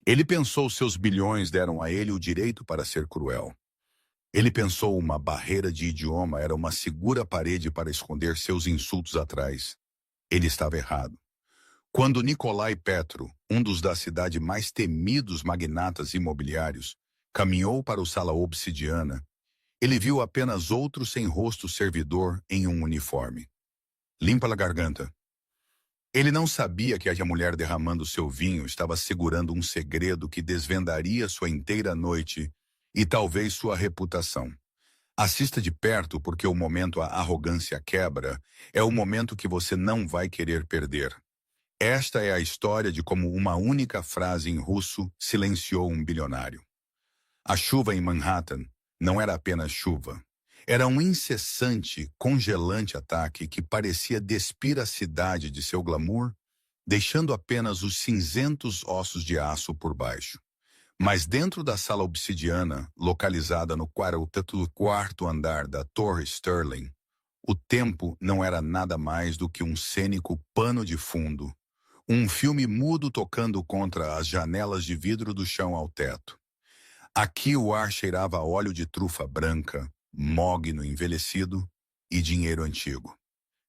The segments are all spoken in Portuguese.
Ele pensou seus bilhões deram a ele o direito para ser cruel. Ele pensou uma barreira de idioma era uma segura parede para esconder seus insultos atrás. Ele estava errado. Quando Nicolai Petro, um dos da cidade mais temidos magnatas imobiliários, caminhou para o Sala Obsidiana, ele viu apenas outro sem rosto servidor em um uniforme. Limpa a garganta. Ele não sabia que a mulher derramando seu vinho estava segurando um segredo que desvendaria sua inteira noite e talvez sua reputação. Assista de perto porque o momento a arrogância quebra é o momento que você não vai querer perder. Esta é a história de como uma única frase em russo silenciou um bilionário. A chuva em Manhattan não era apenas chuva. Era um incessante, congelante ataque que parecia despir a cidade de seu glamour, deixando apenas os cinzentos ossos de aço por baixo. Mas dentro da sala obsidiana, localizada no quarto andar da Torre Sterling, o tempo não era nada mais do que um cênico pano de fundo, um filme mudo tocando contra as janelas de vidro do chão ao teto. Aqui o ar cheirava a óleo de trufa branca, mogno envelhecido e dinheiro antigo.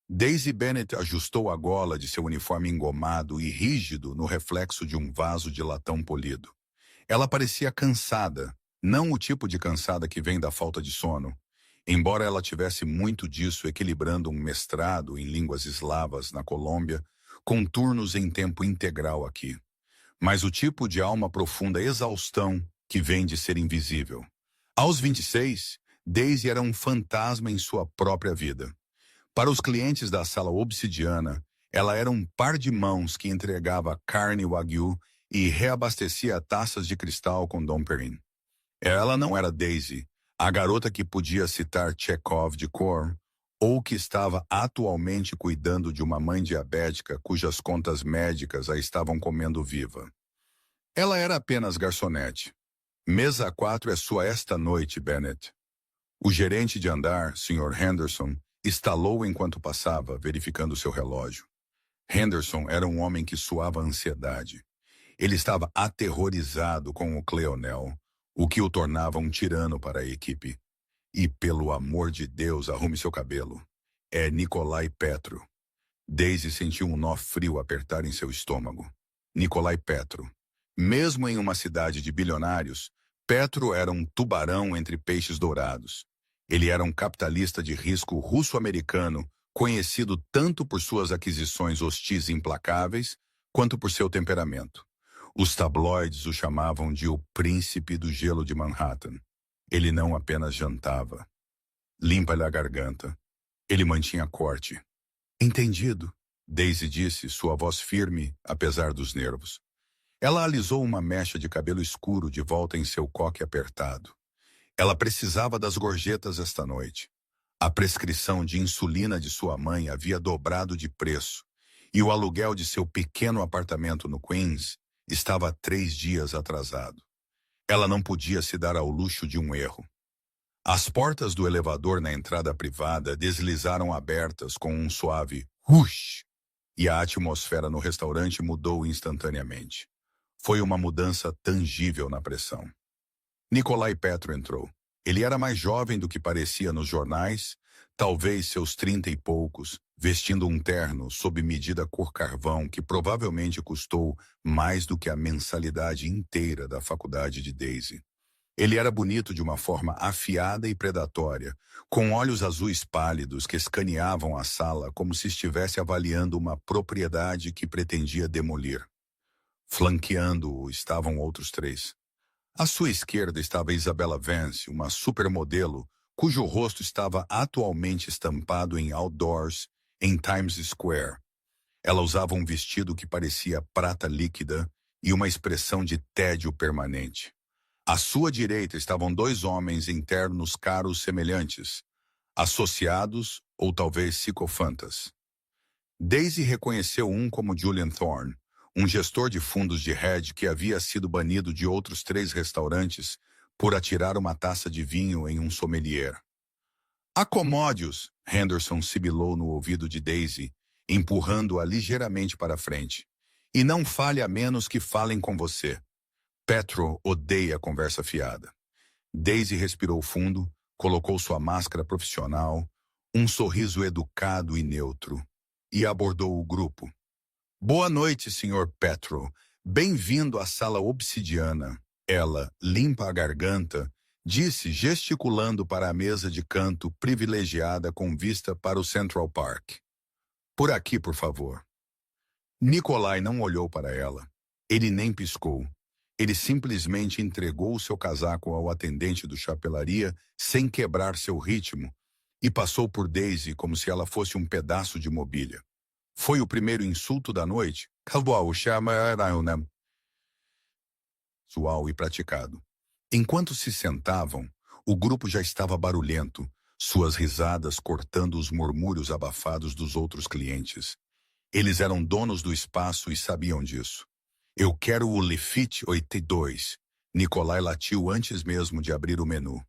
Daisy Bennett ajustou a gola de seu uniforme engomado e rígido no reflexo de um vaso de latão polido. Ela parecia cansada, não o tipo de cansada que vem da falta de sono, embora ela tivesse muito disso equilibrando um mestrado em línguas eslavas na Colômbia, com turnos em tempo integral aqui. Mas o tipo de alma profunda exaustão que vem de ser invisível. Aos 26, Daisy era um fantasma em sua própria vida. Para os clientes da sala obsidiana, ela era um par de mãos que entregava carne wagyu e reabastecia taças de cristal com Dom Perignon. Ela não era Daisy, a garota que podia citar Chekhov de cor, ou que estava atualmente cuidando de uma mãe diabética cujas contas médicas a estavam comendo viva. Ela era apenas garçonete. Mesa 4 é sua esta noite, Bennett. O gerente de andar, Sr. Henderson, estalou enquanto passava, verificando seu relógio. Henderson era um homem que suava ansiedade. Ele estava aterrorizado com o Cleonel, o que o tornava um tirano para a equipe. E, pelo amor de Deus, arrume seu cabelo. É Nicolai Petro. Daisy sentiu um nó frio apertar em seu estômago. Nicolai Petro. Mesmo em uma cidade de bilionários, Petro era um tubarão entre peixes dourados. Ele era um capitalista de risco russo-americano, conhecido tanto por suas aquisições hostis implacáveis, quanto por seu temperamento. Os tabloides o chamavam de o príncipe do gelo de Manhattan. Ele não apenas jantava. Limpa-lhe a garganta. Ele mantinha corte. Entendido, Daisy disse, sua voz firme, apesar dos nervos. Ela alisou uma mecha de cabelo escuro de volta em seu coque apertado. Ela precisava das gorjetas esta noite. A prescrição de insulina de sua mãe havia dobrado de preço, e o aluguel de seu pequeno apartamento no Queens estava 3 dias atrasado. Ela não podia se dar ao luxo de um erro. As portas do elevador na entrada privada deslizaram abertas com um suave "hush", e a atmosfera no restaurante mudou instantaneamente. Foi uma mudança tangível na pressão. Nicolai Petro entrou. Ele era mais jovem do que parecia nos jornais, talvez seus 30 e poucos, vestindo um terno sob medida cor carvão que provavelmente custou mais do que a mensalidade inteira da faculdade de Daisy. Ele era bonito de uma forma afiada e predatória, com olhos azuis pálidos que escaneavam a sala como se estivesse avaliando uma propriedade que pretendia demolir. Flanqueando-o estavam outros 3. À sua esquerda estava Isabella Vance, uma supermodelo, cujo rosto estava atualmente estampado em outdoors em Times Square. Ela usava um vestido que parecia prata líquida e uma expressão de tédio permanente. À sua direita estavam 2 homens em ternos caros semelhantes, associados ou talvez psicofantas. Daisy reconheceu um como Julian Thorne, um gestor de fundos de hedge que havia sido banido de outros 3 restaurantes por atirar uma taça de vinho em um sommelier. Acomode-os, Henderson sibilou no ouvido de Daisy, empurrando-a ligeiramente para frente. E não fale a menos que falem com você. Petro odeia a conversa fiada. Daisy respirou fundo, colocou sua máscara profissional, um sorriso educado e neutro, e abordou o grupo. Boa noite, Sr. Petro. Bem-vindo à sala obsidiana. Ela, limpa a garganta, disse, gesticulando para a mesa de canto privilegiada com vista para o Central Park. Por aqui, por favor. Nikolai não olhou para ela. Ele nem piscou. Ele simplesmente entregou seu casaco ao atendente do chapelaria sem quebrar seu ritmo e passou por Daisy como se ela fosse um pedaço de mobília. Foi o primeiro insulto da noite, sual e praticado. Enquanto se sentavam, o grupo já estava barulhento, suas risadas cortando os murmúrios abafados dos outros clientes. Eles eram donos do espaço e sabiam disso. Eu quero o Lefit 82. Nikolai latiu antes mesmo de abrir o menu.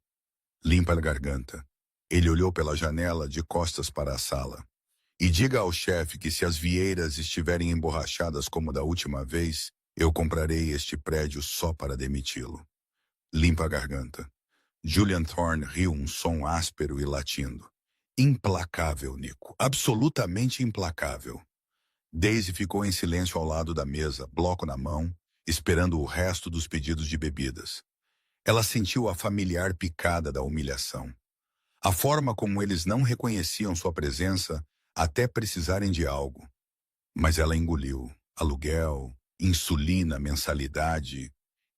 Limpa a garganta. Ele olhou pela janela de costas para a sala. E diga ao chefe que se as vieiras estiverem emborrachadas como da última vez, eu comprarei este prédio só para demiti-lo. Limpa a garganta. Julian Thorne riu um som áspero e latindo. Implacável, Nico. Absolutamente implacável. Daisy ficou em silêncio ao lado da mesa, bloco na mão, esperando o resto dos pedidos de bebidas. Ela sentiu a familiar picada da humilhação. A forma como eles não reconheciam sua presença até precisarem de algo. Mas ela engoliu. Aluguel, insulina, mensalidade.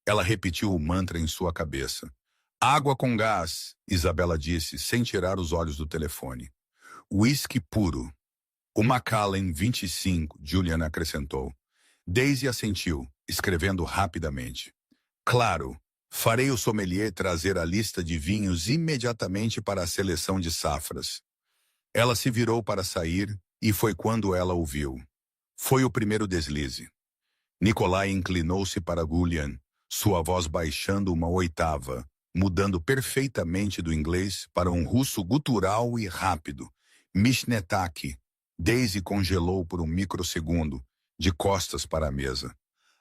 Ela repetiu o mantra em sua cabeça. Água com gás, Isabela disse, sem tirar os olhos do telefone. Whisky puro. O Macallan 25, Julian acrescentou. Daisy assentiu, escrevendo rapidamente. Claro, farei o sommelier trazer a lista de vinhos imediatamente para a seleção de safras. Ela se virou para sair e foi quando ela ouviu. Foi o primeiro deslize. Nikolai inclinou-se para Julian, sua voz baixando uma oitava, mudando perfeitamente do inglês para um russo gutural e rápido. Mishnetaki. Daisy congelou por um microsegundo, de costas para a mesa.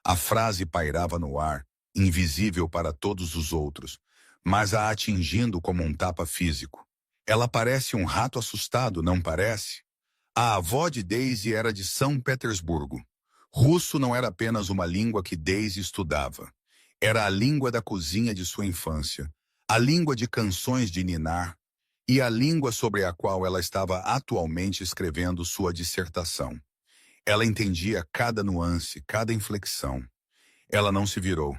A frase pairava no ar, invisível para todos os outros, mas a atingindo como um tapa físico. Ela parece um rato assustado, não parece? A avó de Daisy era de São Petersburgo. Russo não era apenas uma língua que Daisy estudava. Era a língua da cozinha de sua infância, a língua de canções de ninar, e a língua sobre a qual ela estava atualmente escrevendo sua dissertação. Ela entendia cada nuance, cada inflexão. Ela não se virou.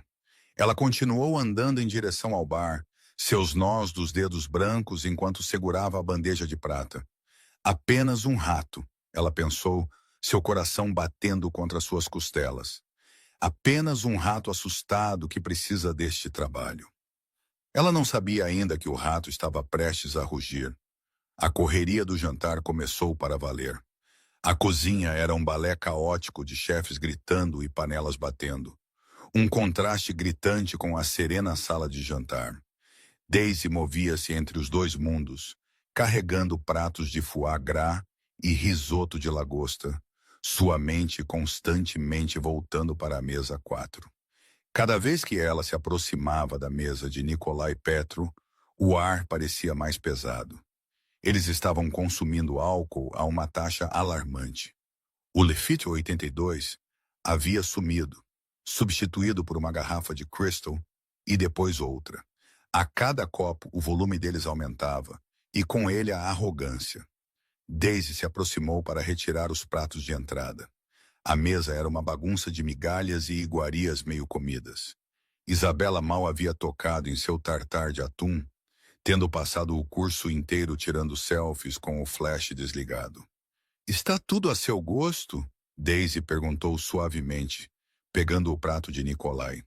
Ela continuou andando em direção ao bar, seus nós dos dedos brancos enquanto segurava a bandeja de prata. Apenas um rato, ela pensou, seu coração batendo contra suas costelas. Apenas um rato assustado que precisa deste trabalho. Ela não sabia ainda que o rato estava prestes a rugir. A correria do jantar começou para valer. A cozinha era um balé caótico de chefes gritando e panelas batendo. Um contraste gritante com a serena sala de jantar. Daisy movia-se entre os dois mundos, carregando pratos de foie gras e risoto de lagosta, sua mente constantemente voltando para a mesa 4. Cada vez que ela se aproximava da mesa de Nikolai Petro, o ar parecia mais pesado. Eles estavam consumindo álcool a uma taxa alarmante. O Lefit 82 havia sumido, substituído por uma garrafa de Crystal e depois outra. A cada copo, o volume deles aumentava, e com ele a arrogância. Daisy se aproximou para retirar os pratos de entrada. A mesa era uma bagunça de migalhas e iguarias meio comidas. Isabela mal havia tocado em seu tartar de atum, tendo passado o curso inteiro tirando selfies com o flash desligado. Está tudo a seu gosto? Daisy perguntou suavemente, pegando o prato de Nikolai.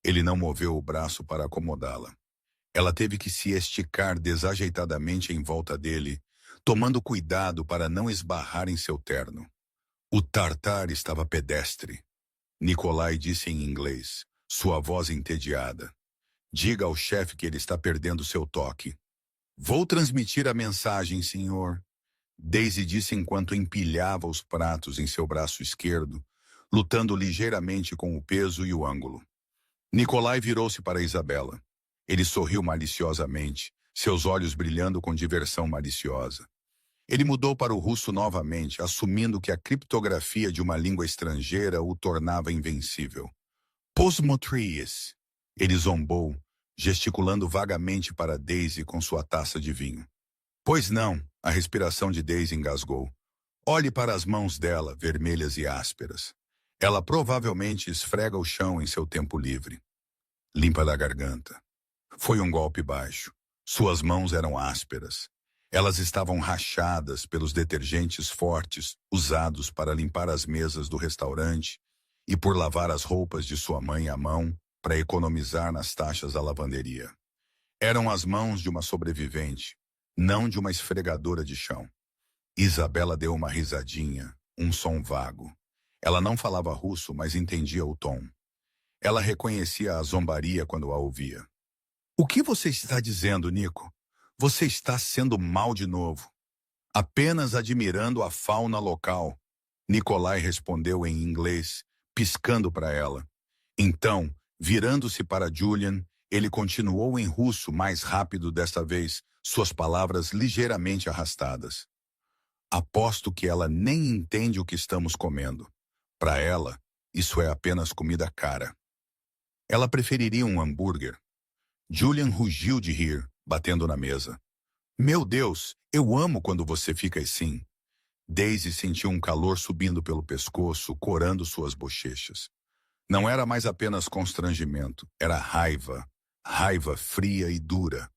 Ele não moveu o braço para acomodá-la. Ela teve que se esticar desajeitadamente em volta dele, tomando cuidado para não esbarrar em seu terno. O tartar estava pedestre. Nikolai disse em inglês, sua voz entediada. Diga ao chefe que ele está perdendo seu toque. Vou transmitir a mensagem, senhor. Daisy disse enquanto empilhava os pratos em seu braço esquerdo, lutando ligeiramente com o peso e o ângulo. Nicolai virou-se para Isabela. Ele sorriu maliciosamente, seus olhos brilhando com diversão maliciosa. Ele mudou para o russo novamente, assumindo que a criptografia de uma língua estrangeira o tornava invencível. Posmotrias. Ele zombou, gesticulando vagamente para Daisy com sua taça de vinho. Pois não, a respiração de Daisy engasgou. Olhe para as mãos dela, vermelhas e ásperas. Ela provavelmente esfrega o chão em seu tempo livre. Limpa da garganta. Foi um golpe baixo. Suas mãos eram ásperas. Elas estavam rachadas pelos detergentes fortes usados para limpar as mesas do restaurante e por lavar as roupas de sua mãe à mão para economizar nas taxas da lavanderia. Eram as mãos de uma sobrevivente, não de uma esfregadora de chão. Isabela deu uma risadinha, um som vago. Ela não falava russo, mas entendia o tom. Ela reconhecia a zombaria quando a ouvia. O que você está dizendo, Nico? Você está sendo mal de novo. Apenas admirando a fauna local. Nicolai respondeu em inglês, piscando para ela. Então, virando-se para Julian, ele continuou em russo mais rápido desta vez, suas palavras ligeiramente arrastadas. Aposto que ela nem entende o que estamos comendo. Para ela, isso é apenas comida cara. Ela preferiria um hambúrguer. Julian rugiu de rir, batendo na mesa. Meu Deus, eu amo quando você fica assim. Daisy sentiu um calor subindo pelo pescoço, corando suas bochechas. Não era mais apenas constrangimento, era raiva. Raiva fria e dura.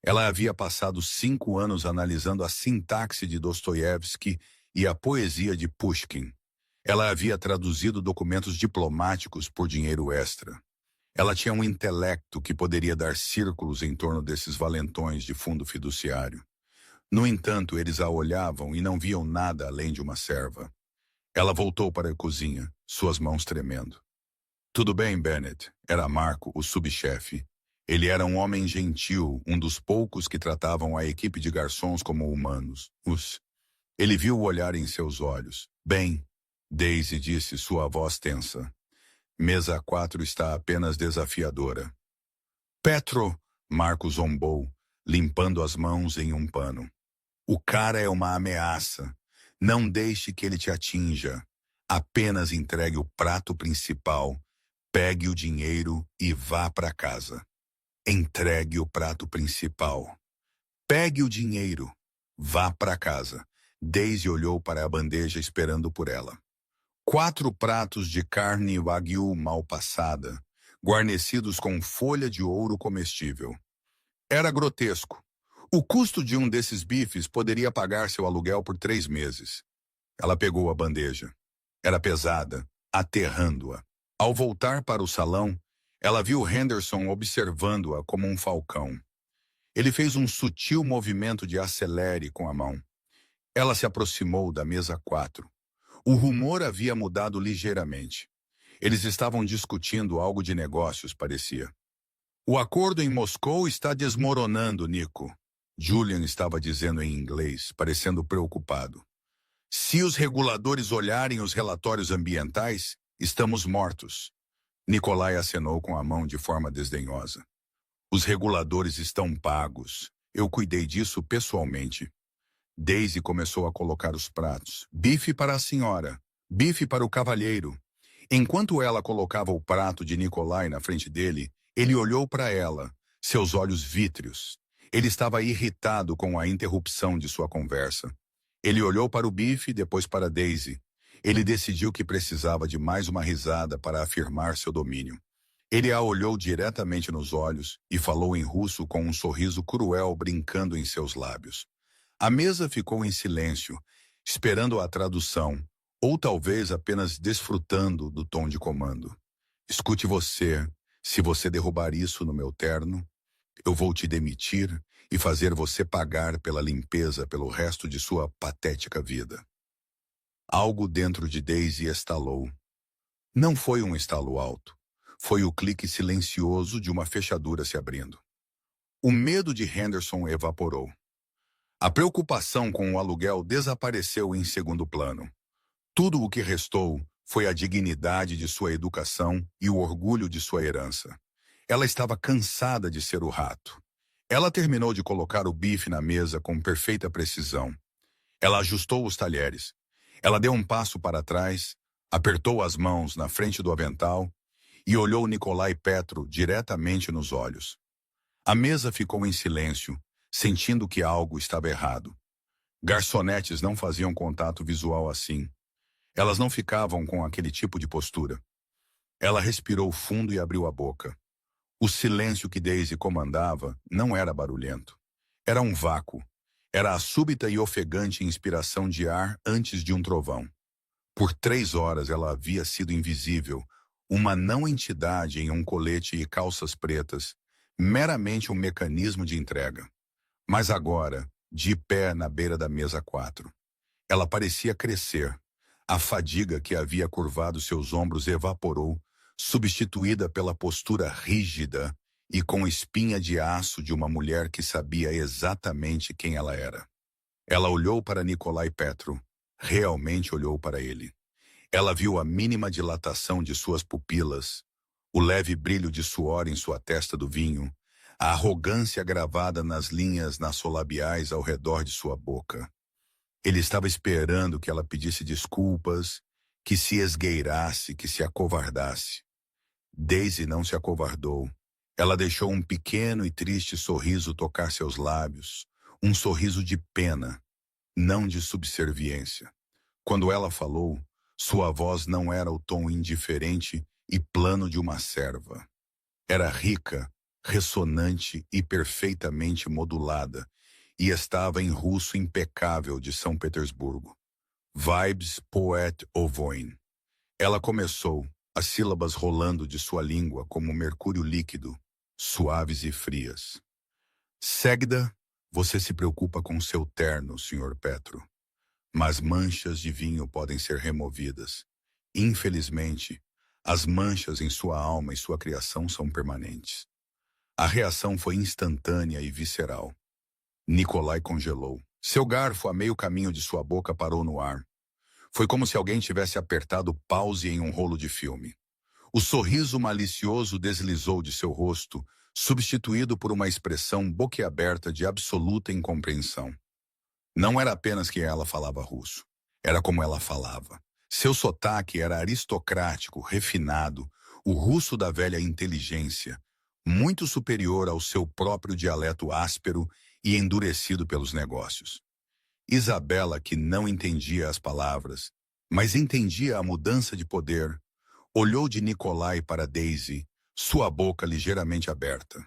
Ela havia passado 5 anos analisando a sintaxe de Dostoiévski e a poesia de Pushkin. Ela havia traduzido documentos diplomáticos por dinheiro extra. Ela tinha um intelecto que poderia dar círculos em torno desses valentões de fundo fiduciário. No entanto, eles a olhavam e não viam nada além de uma serva. Ela voltou para a cozinha, suas mãos tremendo. Tudo bem, Bennett. Era Marco, o subchefe. Ele era um homem gentil, um dos poucos que tratavam a equipe de garçons como humanos. Ele viu o olhar em seus olhos. Bem, Daisy disse, sua voz tensa. Mesa 4 está apenas desafiadora. Petro, Marco zombou, limpando as mãos em um pano. O cara é uma ameaça. Não deixe que ele te atinja. Apenas entregue o prato principal, pegue o dinheiro e vá para casa. Entregue o prato principal. Pegue o dinheiro. Vá para casa. Daisy olhou para a bandeja esperando por ela. 4 pratos de carne wagyu mal passada, guarnecidos com folha de ouro comestível. Era grotesco. O custo de um desses bifes poderia pagar seu aluguel por 3 meses. Ela pegou a bandeja. Era pesada, aterrando-a. Ao voltar para o salão, ela viu Henderson observando-a como um falcão. Ele fez um sutil movimento de acelere com a mão. Ela se aproximou da mesa 4. O rumor havia mudado ligeiramente. Eles estavam discutindo algo de negócios, parecia. O acordo em Moscou está desmoronando, Nico. Julian estava dizendo em inglês, parecendo preocupado. Se os reguladores olharem os relatórios ambientais, estamos mortos. Nicolai acenou com a mão de forma desdenhosa. Os reguladores estão pagos. Eu cuidei disso pessoalmente. Daisy começou a colocar os pratos. Bife para a senhora, bife para o cavalheiro. Enquanto ela colocava o prato de Nicolai na frente dele, ele olhou para ela, seus olhos vítreos. Ele estava irritado com a interrupção de sua conversa. Ele olhou para o bife, depois para Daisy. Ele decidiu que precisava de mais uma risada para afirmar seu domínio. Ele a olhou diretamente nos olhos e falou em russo com um sorriso cruel brincando em seus lábios. A mesa ficou em silêncio, esperando a tradução, ou talvez apenas desfrutando do tom de comando. Escute você, se você derrubar isso no meu terno, eu vou te demitir e fazer você pagar pela limpeza pelo resto de sua patética vida. Algo dentro de Daisy estalou. Não foi um estalo alto. Foi o clique silencioso de uma fechadura se abrindo. O medo de Henderson evaporou. A preocupação com o aluguel desapareceu em segundo plano. Tudo o que restou foi a dignidade de sua educação e o orgulho de sua herança. Ela estava cansada de ser o rato. Ela terminou de colocar o bife na mesa com perfeita precisão. Ela ajustou os talheres. Ela deu um passo para trás, apertou as mãos na frente do avental e olhou Nikolai Petro diretamente nos olhos. A mesa ficou em silêncio, sentindo que algo estava errado. Garçonetes não faziam contato visual assim. Elas não ficavam com aquele tipo de postura. Ela respirou fundo e abriu a boca. O silêncio que Daisy comandava não era barulhento. Era um vácuo. Era a súbita e ofegante inspiração de ar antes de um trovão. Por 3 horas ela havia sido invisível, uma não-entidade em um colete e calças pretas, meramente um mecanismo de entrega. Mas agora, de pé na beira da mesa 4, ela parecia crescer. A fadiga que havia curvado seus ombros evaporou, substituída pela postura rígida e com espinha de aço de uma mulher que sabia exatamente quem ela era. Ela olhou para Nikolai Petro, realmente olhou para ele. Ela viu a mínima dilatação de suas pupilas, o leve brilho de suor em sua testa do vinho, a arrogância gravada nas linhas nassolabiais ao redor de sua boca. Ele estava esperando que ela pedisse desculpas, que se esgueirasse, que se acovardasse. Daisy não se acovardou. Ela deixou um pequeno e triste sorriso tocar seus lábios, um sorriso de pena, não de subserviência. Quando ela falou, sua voz não era o tom indiferente e plano de uma serva. Era rica, ressonante e perfeitamente modulada, e estava em russo impecável de São Petersburgo. Vibes Poet Ovoin. Ela começou, as sílabas rolando de sua língua como mercúrio líquido, suaves e frias. Ségda, você se preocupa com seu terno, Sr. Petro. Mas manchas de vinho podem ser removidas. Infelizmente, as manchas em sua alma e sua criação são permanentes. A reação foi instantânea e visceral. Nikolai congelou. Seu garfo a meio caminho de sua boca parou no ar. Foi como se alguém tivesse apertado pause em um rolo de filme. O sorriso malicioso deslizou de seu rosto, substituído por uma expressão boquiaberta de absoluta incompreensão. Não era apenas que ela falava russo. Era como ela falava. Seu sotaque era aristocrático, refinado, o russo da velha inteligência, muito superior ao seu próprio dialeto áspero e endurecido pelos negócios. Isabela, que não entendia as palavras, mas entendia a mudança de poder, olhou de Nikolai para Daisy, sua boca ligeiramente aberta.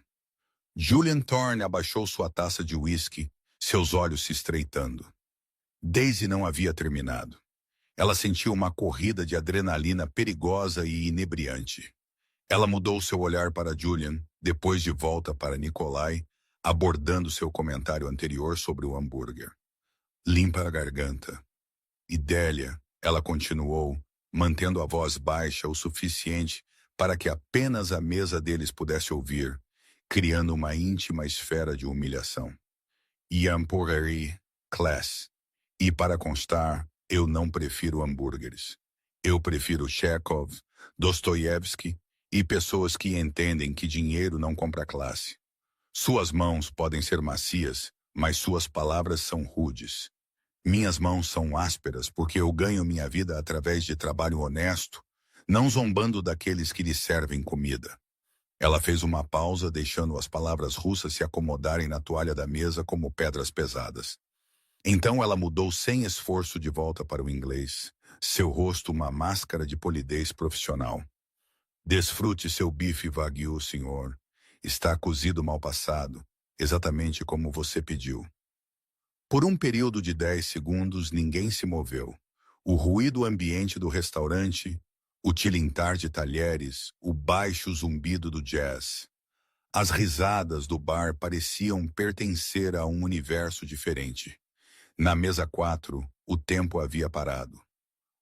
Julian Thorne abaixou sua taça de uísque, seus olhos se estreitando. Daisy não havia terminado. Ela sentiu uma corrida de adrenalina perigosa e inebriante. Ela mudou seu olhar para Julian, depois de volta para Nikolai, abordando seu comentário anterior sobre o hambúrguer. Limpa a garganta. Idélia, ela continuou, mantendo a voz baixa o suficiente para que apenas a mesa deles pudesse ouvir, criando uma íntima esfera de humilhação. Hamburgery Class. E para constar, eu não prefiro hambúrgueres. Eu prefiro Chekhov, Dostoiévski e pessoas que entendem que dinheiro não compra classe. Suas mãos podem ser macias, mas suas palavras são rudes. Minhas mãos são ásperas porque eu ganho minha vida através de trabalho honesto, não zombando daqueles que lhe servem comida. Ela fez uma pausa, deixando as palavras russas se acomodarem na toalha da mesa como pedras pesadas. Então ela mudou sem esforço de volta para o inglês, seu rosto uma máscara de polidez profissional. Desfrute seu bife wagyu, senhor. Está cozido mal passado, exatamente como você pediu. Por um período de 10 segundos, ninguém se moveu. O ruído ambiente do restaurante, o tilintar de talheres, o baixo zumbido do jazz. As risadas do bar pareciam pertencer a um universo diferente. Na mesa 4, o tempo havia parado.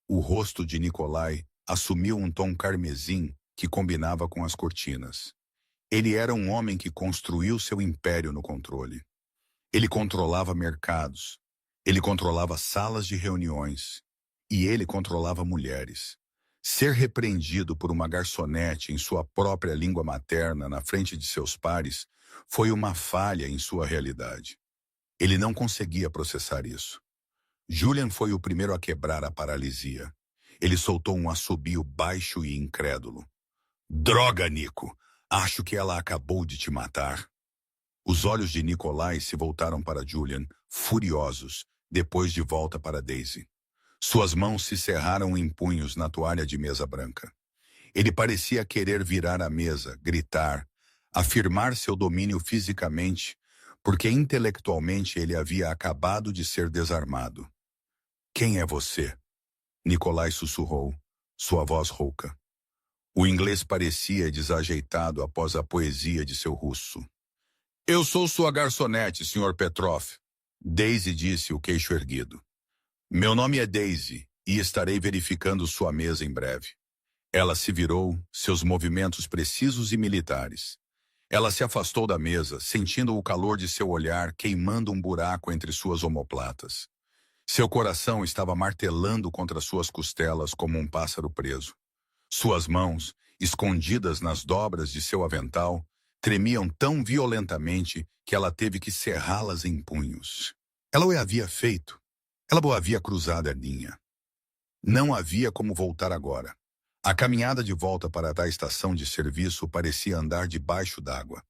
O rosto de Nikolai assumiu um tom carmesim que combinava com as cortinas. Ele era um homem que construiu seu império no controle. Ele controlava mercados, ele controlava salas de reuniões, e ele controlava mulheres. Ser repreendido por uma garçonete em sua própria língua materna na frente de seus pares foi uma falha em sua realidade. Ele não conseguia processar isso. Julian foi o primeiro a quebrar a paralisia. Ele soltou um assobio baixo e incrédulo. Droga, Nico! Acho que ela acabou de te matar. Os olhos de Nikolai se voltaram para Julian, furiosos, depois de volta para Daisy. Suas mãos se cerraram em punhos na toalha de mesa branca. Ele parecia querer virar a mesa, gritar, afirmar seu domínio fisicamente, porque intelectualmente ele havia acabado de ser desarmado. Quem é você? Nikolai sussurrou, sua voz rouca. O inglês parecia desajeitado após a poesia de seu russo. Eu sou sua garçonete, Sr. Petrov. Daisy disse, o queixo erguido. Meu nome é Daisy e estarei verificando sua mesa em breve. Ela se virou, seus movimentos precisos e militares. Ela se afastou da mesa, sentindo o calor de seu olhar queimando um buraco entre suas omoplatas. Seu coração estava martelando contra suas costelas como um pássaro preso. Suas mãos, escondidas nas dobras de seu avental, tremiam tão violentamente que ela teve que cerrá-las em punhos. Ela o havia feito. Ela o havia cruzado a linha. Não havia como voltar agora. A caminhada de volta para a estação de serviço parecia andar debaixo d'água.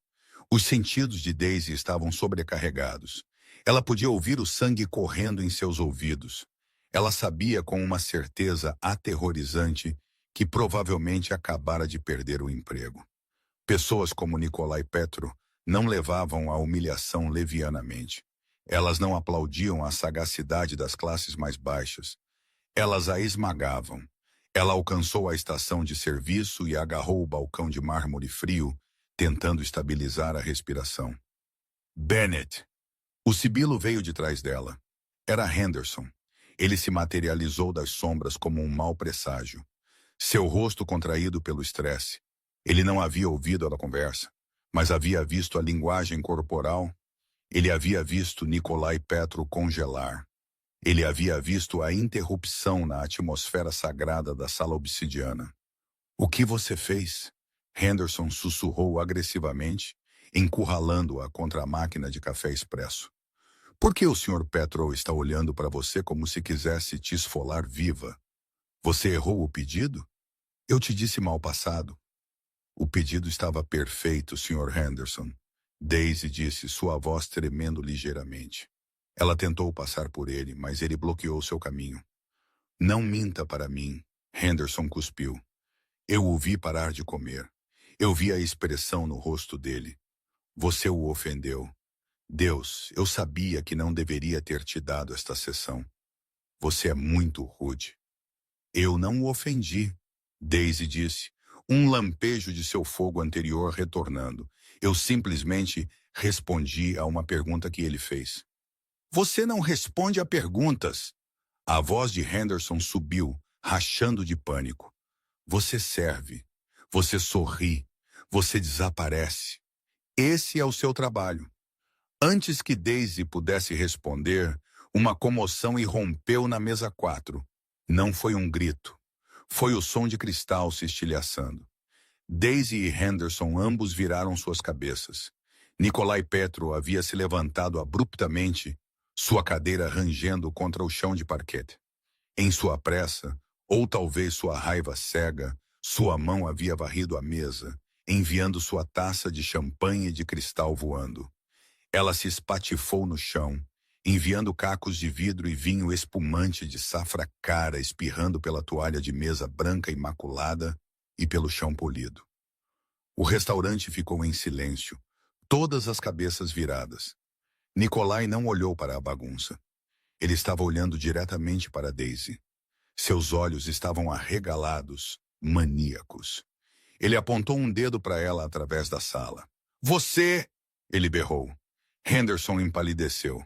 Os sentidos de Daisy estavam sobrecarregados. Ela podia ouvir o sangue correndo em seus ouvidos. Ela sabia com uma certeza aterrorizante que provavelmente acabara de perder o emprego. Pessoas como Nikolai Petro não levavam a humilhação levianamente. Elas não aplaudiam a sagacidade das classes mais baixas. Elas a esmagavam. Ela alcançou a estação de serviço e agarrou o balcão de mármore frio, tentando estabilizar a respiração. Bennett! O sibilo veio de trás dela. Era Henderson. Ele se materializou das sombras como um mau presságio. Seu rosto contraído pelo estresse. Ele não havia ouvido a conversa, mas havia visto a linguagem corporal. Ele havia visto Nikolai Petro congelar. Ele havia visto a interrupção na atmosfera sagrada da sala obsidiana. O que você fez? Henderson sussurrou agressivamente, encurralando-a contra a máquina de café expresso. Por que o Sr. Petro está olhando para você como se quisesse te esfolar viva? Você errou o pedido? Eu te disse mal passado. O pedido estava perfeito, Sr. Henderson. Daisy disse, sua voz tremendo ligeiramente. Ela tentou passar por ele, mas ele bloqueou seu caminho. Não minta para mim, Henderson cuspiu. Eu o vi parar de comer. Eu vi a expressão no rosto dele. Você o ofendeu. Deus, eu sabia que não deveria ter te dado esta sessão. Você é muito rude. Eu não o ofendi, Daisy disse, um lampejo de seu fogo anterior retornando. Eu simplesmente respondi a uma pergunta que ele fez. Você não responde a perguntas. A voz de Henderson subiu, rachando de pânico. Você serve. Você sorri. Você desaparece. Esse é o seu trabalho. Antes que Daisy pudesse responder, uma comoção irrompeu na mesa 4. Não foi um grito. Foi o som de cristal se estilhaçando. Daisy e Henderson ambos viraram suas cabeças. Nikolai Petro havia se levantado abruptamente, sua cadeira rangendo contra o chão de parquete. Em sua pressa, ou talvez sua raiva cega, sua mão havia varrido a mesa, enviando sua taça de champanhe de cristal voando. Ela se espatifou no chão, enviando cacos de vidro e vinho espumante de safra cara espirrando pela toalha de mesa branca imaculada e pelo chão polido. O restaurante ficou em silêncio, todas as cabeças viradas. Nikolai não olhou para a bagunça. Ele estava olhando diretamente para Daisy. Seus olhos estavam arregalados, maníacos. Ele apontou um dedo para ela através da sala. Você! Ele berrou. Henderson empalideceu.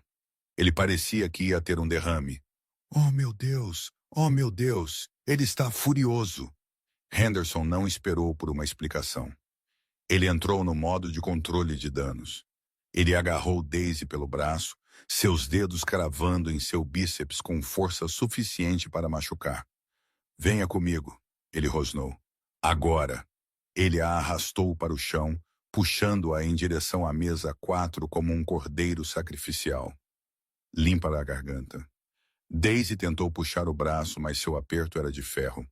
Ele parecia que ia ter um derrame. Oh, meu Deus! Oh, meu Deus! Ele está furioso! Henderson não esperou por uma explicação. Ele entrou no modo de controle de danos. Ele agarrou Daisy pelo braço, seus dedos cravando em seu bíceps com força suficiente para machucar. Venha comigo. ele rosnou. Agora. Ele a arrastou para o chão, puxando-a em direção à mesa 4 como um cordeiro sacrificial. Limpa a garganta. Daisy tentou puxar o braço, mas seu aperto era de ferro.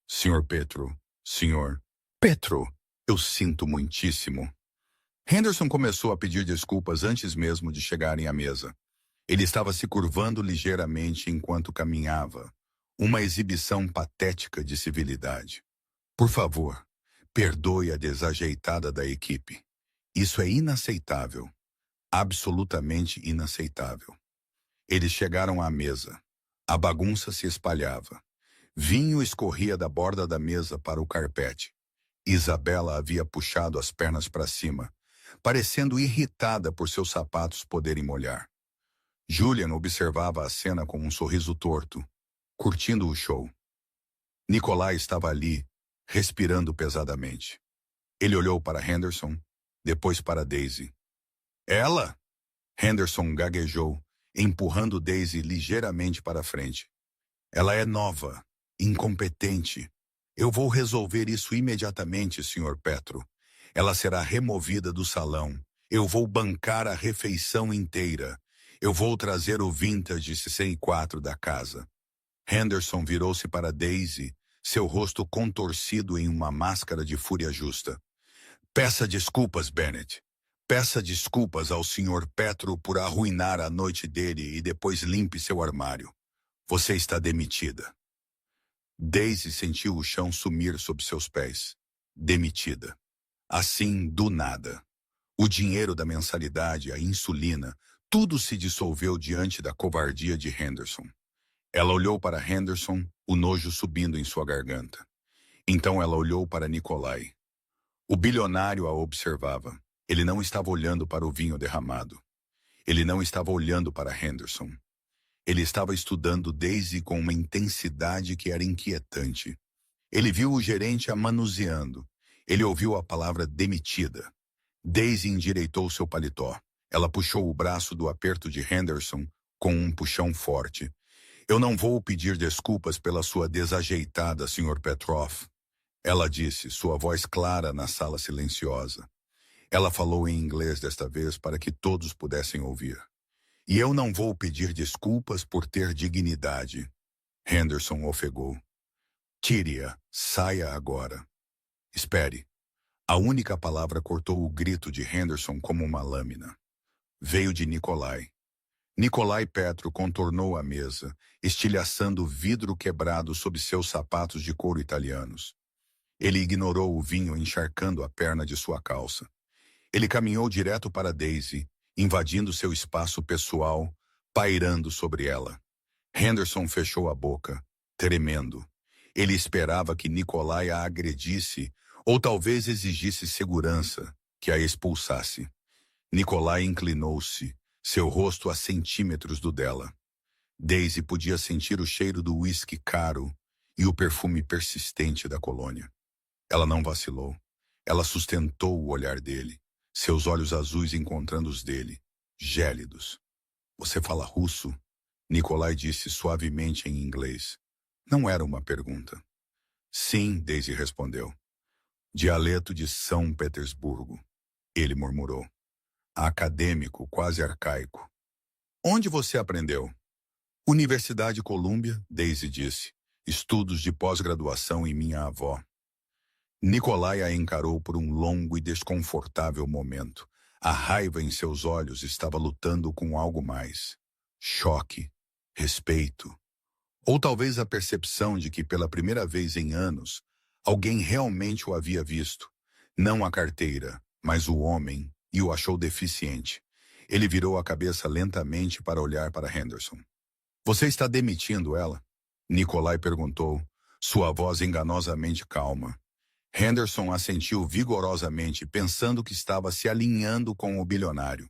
Senhor Petro, senhor. Petro, eu sinto muitíssimo. Henderson começou a pedir desculpas antes mesmo de chegarem à mesa. Ele estava se curvando ligeiramente enquanto caminhava. Uma exibição patética de civilidade. Por favor, perdoe a desajeitada da equipe. Isso é inaceitável. Absolutamente inaceitável. Eles chegaram à mesa. A bagunça se espalhava. Vinho escorria da borda da mesa para o carpete. Isabela havia puxado as pernas para cima, parecendo irritada por seus sapatos poderem molhar. Julian observava a cena com um sorriso torto, curtindo o show. Nikolai estava ali, respirando pesadamente. Ele olhou para Henderson, depois para Daisy. Ela? Henderson gaguejou, empurrando Daisy ligeiramente para frente. Ela é nova, incompetente. Eu vou resolver isso imediatamente, Sr. Petro. Ela será removida do salão. Eu vou bancar a refeição inteira. Eu vou trazer o vintage 64 da casa. Henderson virou-se para Daisy, seu rosto contorcido em uma máscara de fúria justa. Peça desculpas, Bennett. Peça desculpas ao Sr. Petro por arruinar a noite dele e depois limpe seu armário. Você está demitida. Daisy sentiu o chão sumir sob seus pés. Demitida. Assim, do nada. O dinheiro da mensalidade, a insulina, tudo se dissolveu diante da covardia de Henderson. Ela olhou para Henderson, o nojo subindo em sua garganta. Então ela olhou para Nikolai. O bilionário a observava. Ele não estava olhando para o vinho derramado. Ele não estava olhando para Henderson. Ele estava estudando Daisy com uma intensidade que era inquietante. Ele viu o gerente a manuseando. Ele ouviu a palavra demitida. Daisy endireitou seu paletó. Ela puxou o braço do aperto de Henderson com um puxão forte. Eu não vou pedir desculpas pela sua desajeitada, Sr. Petrov. Ela disse, sua voz clara na sala silenciosa. Ela falou em inglês desta vez para que todos pudessem ouvir. E eu não vou pedir desculpas por ter dignidade. Henderson ofegou. Tire-a, saia agora. Espere. A única palavra cortou o grito de Henderson como uma lâmina. Veio de Nikolai. Nikolai Petro contornou a mesa, estilhaçando o vidro quebrado sob seus sapatos de couro italianos. Ele ignorou o vinho encharcando a perna de sua calça. Ele caminhou direto para Daisy, invadindo seu espaço pessoal, pairando sobre ela. Henderson fechou a boca, tremendo. Ele esperava que Nikolai a agredisse ou talvez exigisse segurança, que a expulsasse. Nikolai inclinou-se, seu rosto a centímetros do dela. Daisy podia sentir o cheiro do uísque caro e o perfume persistente da colônia. Ela não vacilou. Ela sustentou o olhar dele, seus olhos azuis encontrando os dele, gélidos. Você fala russo? Nikolai disse suavemente em inglês. Não era uma pergunta. Sim, Daisy respondeu. Dialeto de São Petersburgo, ele murmurou. Acadêmico, quase arcaico. Onde você aprendeu? Universidade Columbia, Daisy disse. Estudos de pós-graduação em minha avó. Nikolai a encarou por um longo e desconfortável momento. A raiva em seus olhos estava lutando com algo mais. Choque, respeito. Ou talvez a percepção de que pela primeira vez em anos, alguém realmente o havia visto. Não a carteira, mas o homem, e o achou deficiente. Ele virou a cabeça lentamente para olhar para Henderson. Você está demitindo ela? Nikolai perguntou, sua voz enganosamente calma. Henderson assentiu vigorosamente, pensando que estava se alinhando com o bilionário.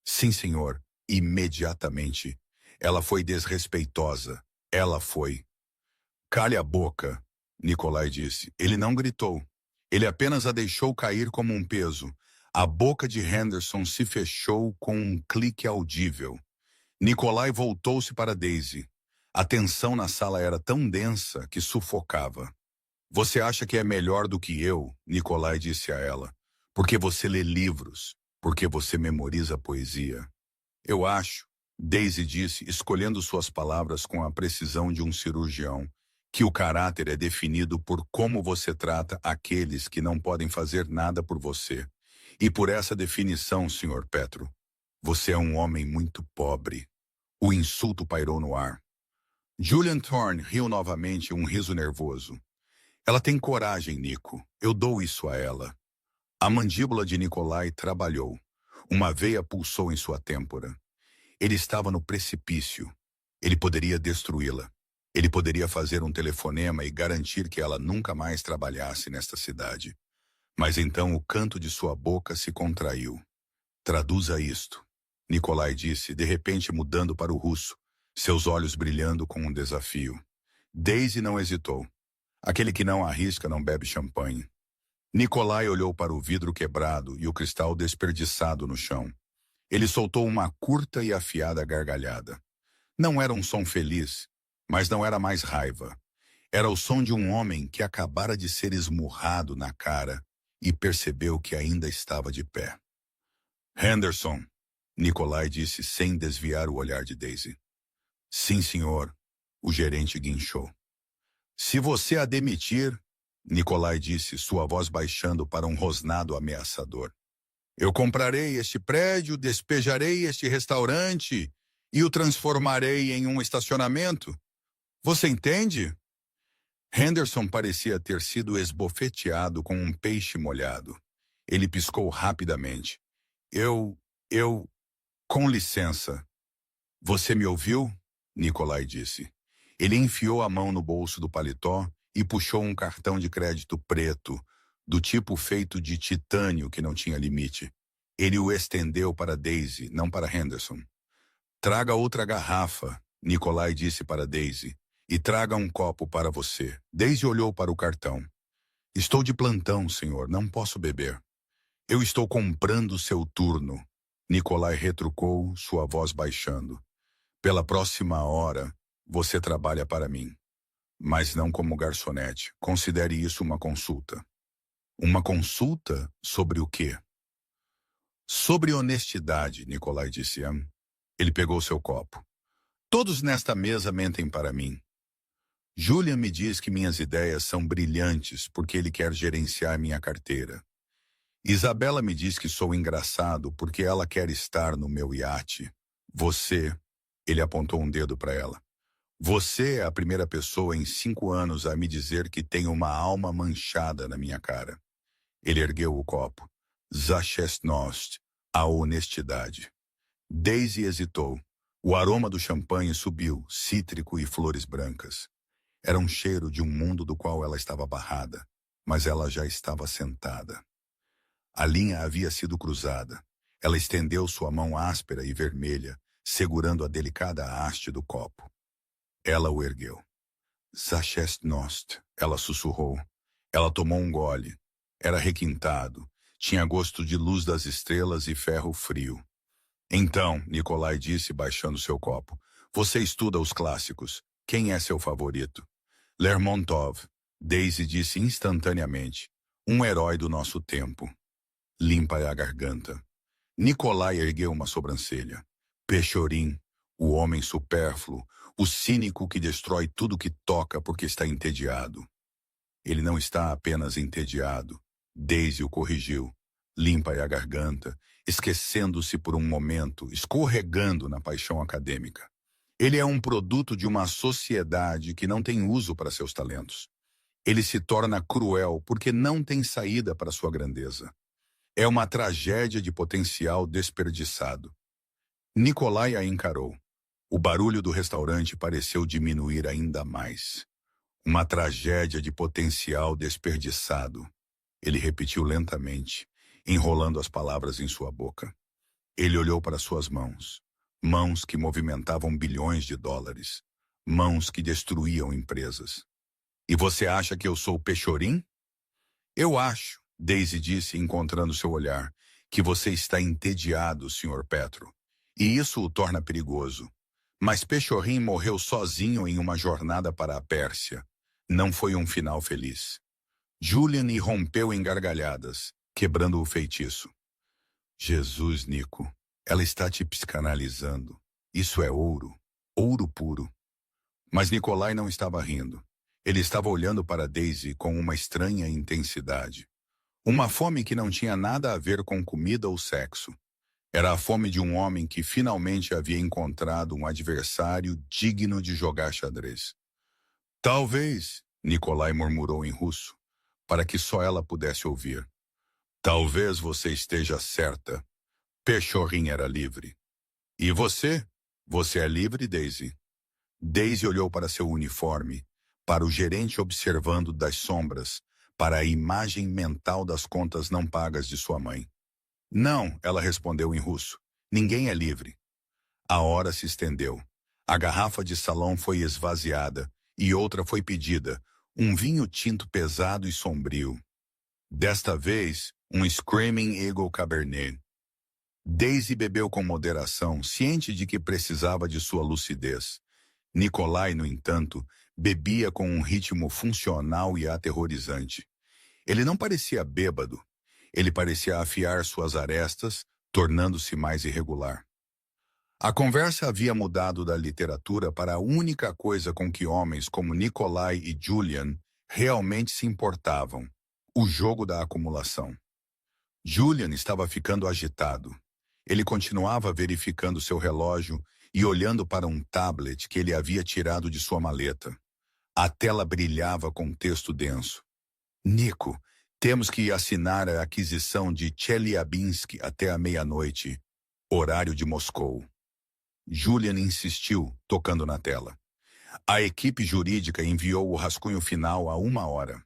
Sim, senhor, imediatamente. Ela foi desrespeitosa. Ela foi. Cale a boca, Nikolai disse. Ele não gritou. Ele apenas a deixou cair como um peso. A boca de Henderson se fechou com um clique audível. Nikolai voltou-se para Daisy. A tensão na sala era tão densa que sufocava. Você acha que é melhor do que eu, Nikolai disse a ela, porque você lê livros, porque você memoriza poesia. Eu acho, Daisy disse, escolhendo suas palavras com a precisão de um cirurgião, que o caráter é definido por como você trata aqueles que não podem fazer nada por você. E por essa definição, Sr. Petro, você é um homem muito pobre. O insulto pairou no ar. Julian Thorne riu novamente, um riso nervoso. Ela tem coragem, Nico. Eu dou isso a ela. A mandíbula de Nikolai trabalhou. Uma veia pulsou em sua têmpora. Ele estava no precipício. Ele poderia destruí-la. Ele poderia fazer um telefonema e garantir que ela nunca mais trabalhasse nesta cidade. Mas então o canto de sua boca se contraiu. Traduza isto, Nikolai disse, de repente mudando para o russo, seus olhos brilhando com um desafio. Daisy não hesitou. Aquele que não arrisca não bebe champanhe. Nikolai olhou para o vidro quebrado e o cristal desperdiçado no chão. Ele soltou uma curta e afiada gargalhada. Não era um som feliz, mas não era mais raiva. Era o som de um homem que acabara de ser esmurrado na cara e percebeu que ainda estava de pé. Henderson, Nikolai disse sem desviar o olhar de Daisy. Sim, senhor, o gerente guinchou. Se você a demitir, Nikolai disse, sua voz baixando para um rosnado ameaçador. Eu comprarei este prédio, despejarei este restaurante e o transformarei em um estacionamento. Você entende? Henderson parecia ter sido esbofeteado com um peixe molhado. Ele piscou rapidamente. Com licença. Você me ouviu? Nikolai disse. Ele enfiou a mão no bolso do paletó e puxou um cartão de crédito preto, do tipo feito de titânio que não tinha limite. Ele o estendeu para Daisy, não para Henderson. Traga outra garrafa, Nikolai disse para Daisy, e traga um copo para você. Daisy olhou para o cartão. Estou de plantão, senhor, não posso beber. Eu estou comprando seu turno, Nikolai retrucou, sua voz baixando. Pela próxima hora, você trabalha para mim. Mas não como garçonete. Considere isso uma consulta. Uma consulta sobre o quê? Sobre honestidade, Nikolai disse. Ele pegou seu copo. Todos nesta mesa mentem para mim. Julian me diz que minhas ideias são brilhantes porque ele quer gerenciar minha carteira. Isabela me diz que sou engraçado porque ela quer estar no meu iate. Você, ele apontou um dedo para ela. Você é a primeira pessoa em 5 anos a me dizer que tem uma alma manchada na minha cara. Ele ergueu o copo. Zachestnost, a honestidade. Daisy hesitou. O aroma do champanhe subiu, cítrico e flores brancas. Era um cheiro de um mundo do qual ela estava barrada, mas ela já estava sentada. A linha havia sido cruzada. Ela estendeu sua mão áspera e vermelha, segurando a delicada haste do copo. Ela o ergueu. Zachestnost, ela sussurrou. Ela tomou um gole. Era requintado. Tinha gosto de luz das estrelas e ferro frio. Então, Nikolai disse, baixando seu copo, você estuda os clássicos. Quem é seu favorito? Lermontov, Daisy disse instantaneamente. Um herói do nosso tempo. Limpa a garganta. Nikolai ergueu uma sobrancelha. Pechorin, o homem supérfluo, o cínico que destrói tudo que toca porque está entediado. Ele não está apenas entediado. Daisy o corrigiu. Limpa a garganta, esquecendo-se por um momento, escorregando na paixão acadêmica. Ele é um produto de uma sociedade que não tem uso para seus talentos. Ele se torna cruel porque não tem saída para sua grandeza. É uma tragédia de potencial desperdiçado. Nikolai a encarou. O barulho do restaurante pareceu diminuir ainda mais. Uma tragédia de potencial desperdiçado. Ele repetiu lentamente, enrolando as palavras em sua boca. Ele olhou para suas mãos. Mãos que movimentavam bilhões de dólares. Mãos que destruíam empresas. E você acha que eu sou Pechorin? Eu acho, Daisy disse, encontrando seu olhar, que você está entediado, Sr. Petro. E isso o torna perigoso. Mas Pechorin morreu sozinho em uma jornada para a Pérsia. Não foi um final feliz. Julian irrompeu em gargalhadas, quebrando o feitiço. Jesus, Nico, ela está te psicanalizando. Isso é ouro, ouro puro. Mas Nikolai não estava rindo. Ele estava olhando para Daisy com uma estranha intensidade. Uma fome que não tinha nada a ver com comida ou sexo. Era a fome de um homem que finalmente havia encontrado um adversário digno de jogar xadrez. Talvez, Nikolai murmurou em russo, para que só ela pudesse ouvir. Talvez você esteja certa. Pechorin era livre. E você? Você é livre, Daisy? Daisy olhou para seu uniforme, para o gerente observando das sombras, para a imagem mental das contas não pagas de sua mãe. Não, ela respondeu em russo. Ninguém é livre. A hora se estendeu. A garrafa de salão foi esvaziada e outra foi pedida, um vinho tinto pesado e sombrio. Desta vez, um Screaming Eagle Cabernet. Daisy bebeu com moderação, ciente de que precisava de sua lucidez. Nikolai, no entanto, bebia com um ritmo funcional e aterrorizante. Ele não parecia bêbado. Ele parecia afiar suas arestas, tornando-se mais irregular. A conversa havia mudado da literatura para a única coisa com que homens como Nikolai e Julian realmente se importavam: o jogo da acumulação. Julian estava ficando agitado. Ele continuava verificando seu relógio e olhando para um tablet que ele havia tirado de sua maleta. A tela brilhava com texto denso. Nico, temos que assinar a aquisição de Chelyabinsk até a meia-noite, horário de Moscou. Julian insistiu, tocando na tela. A equipe jurídica enviou o rascunho final há 1 hora.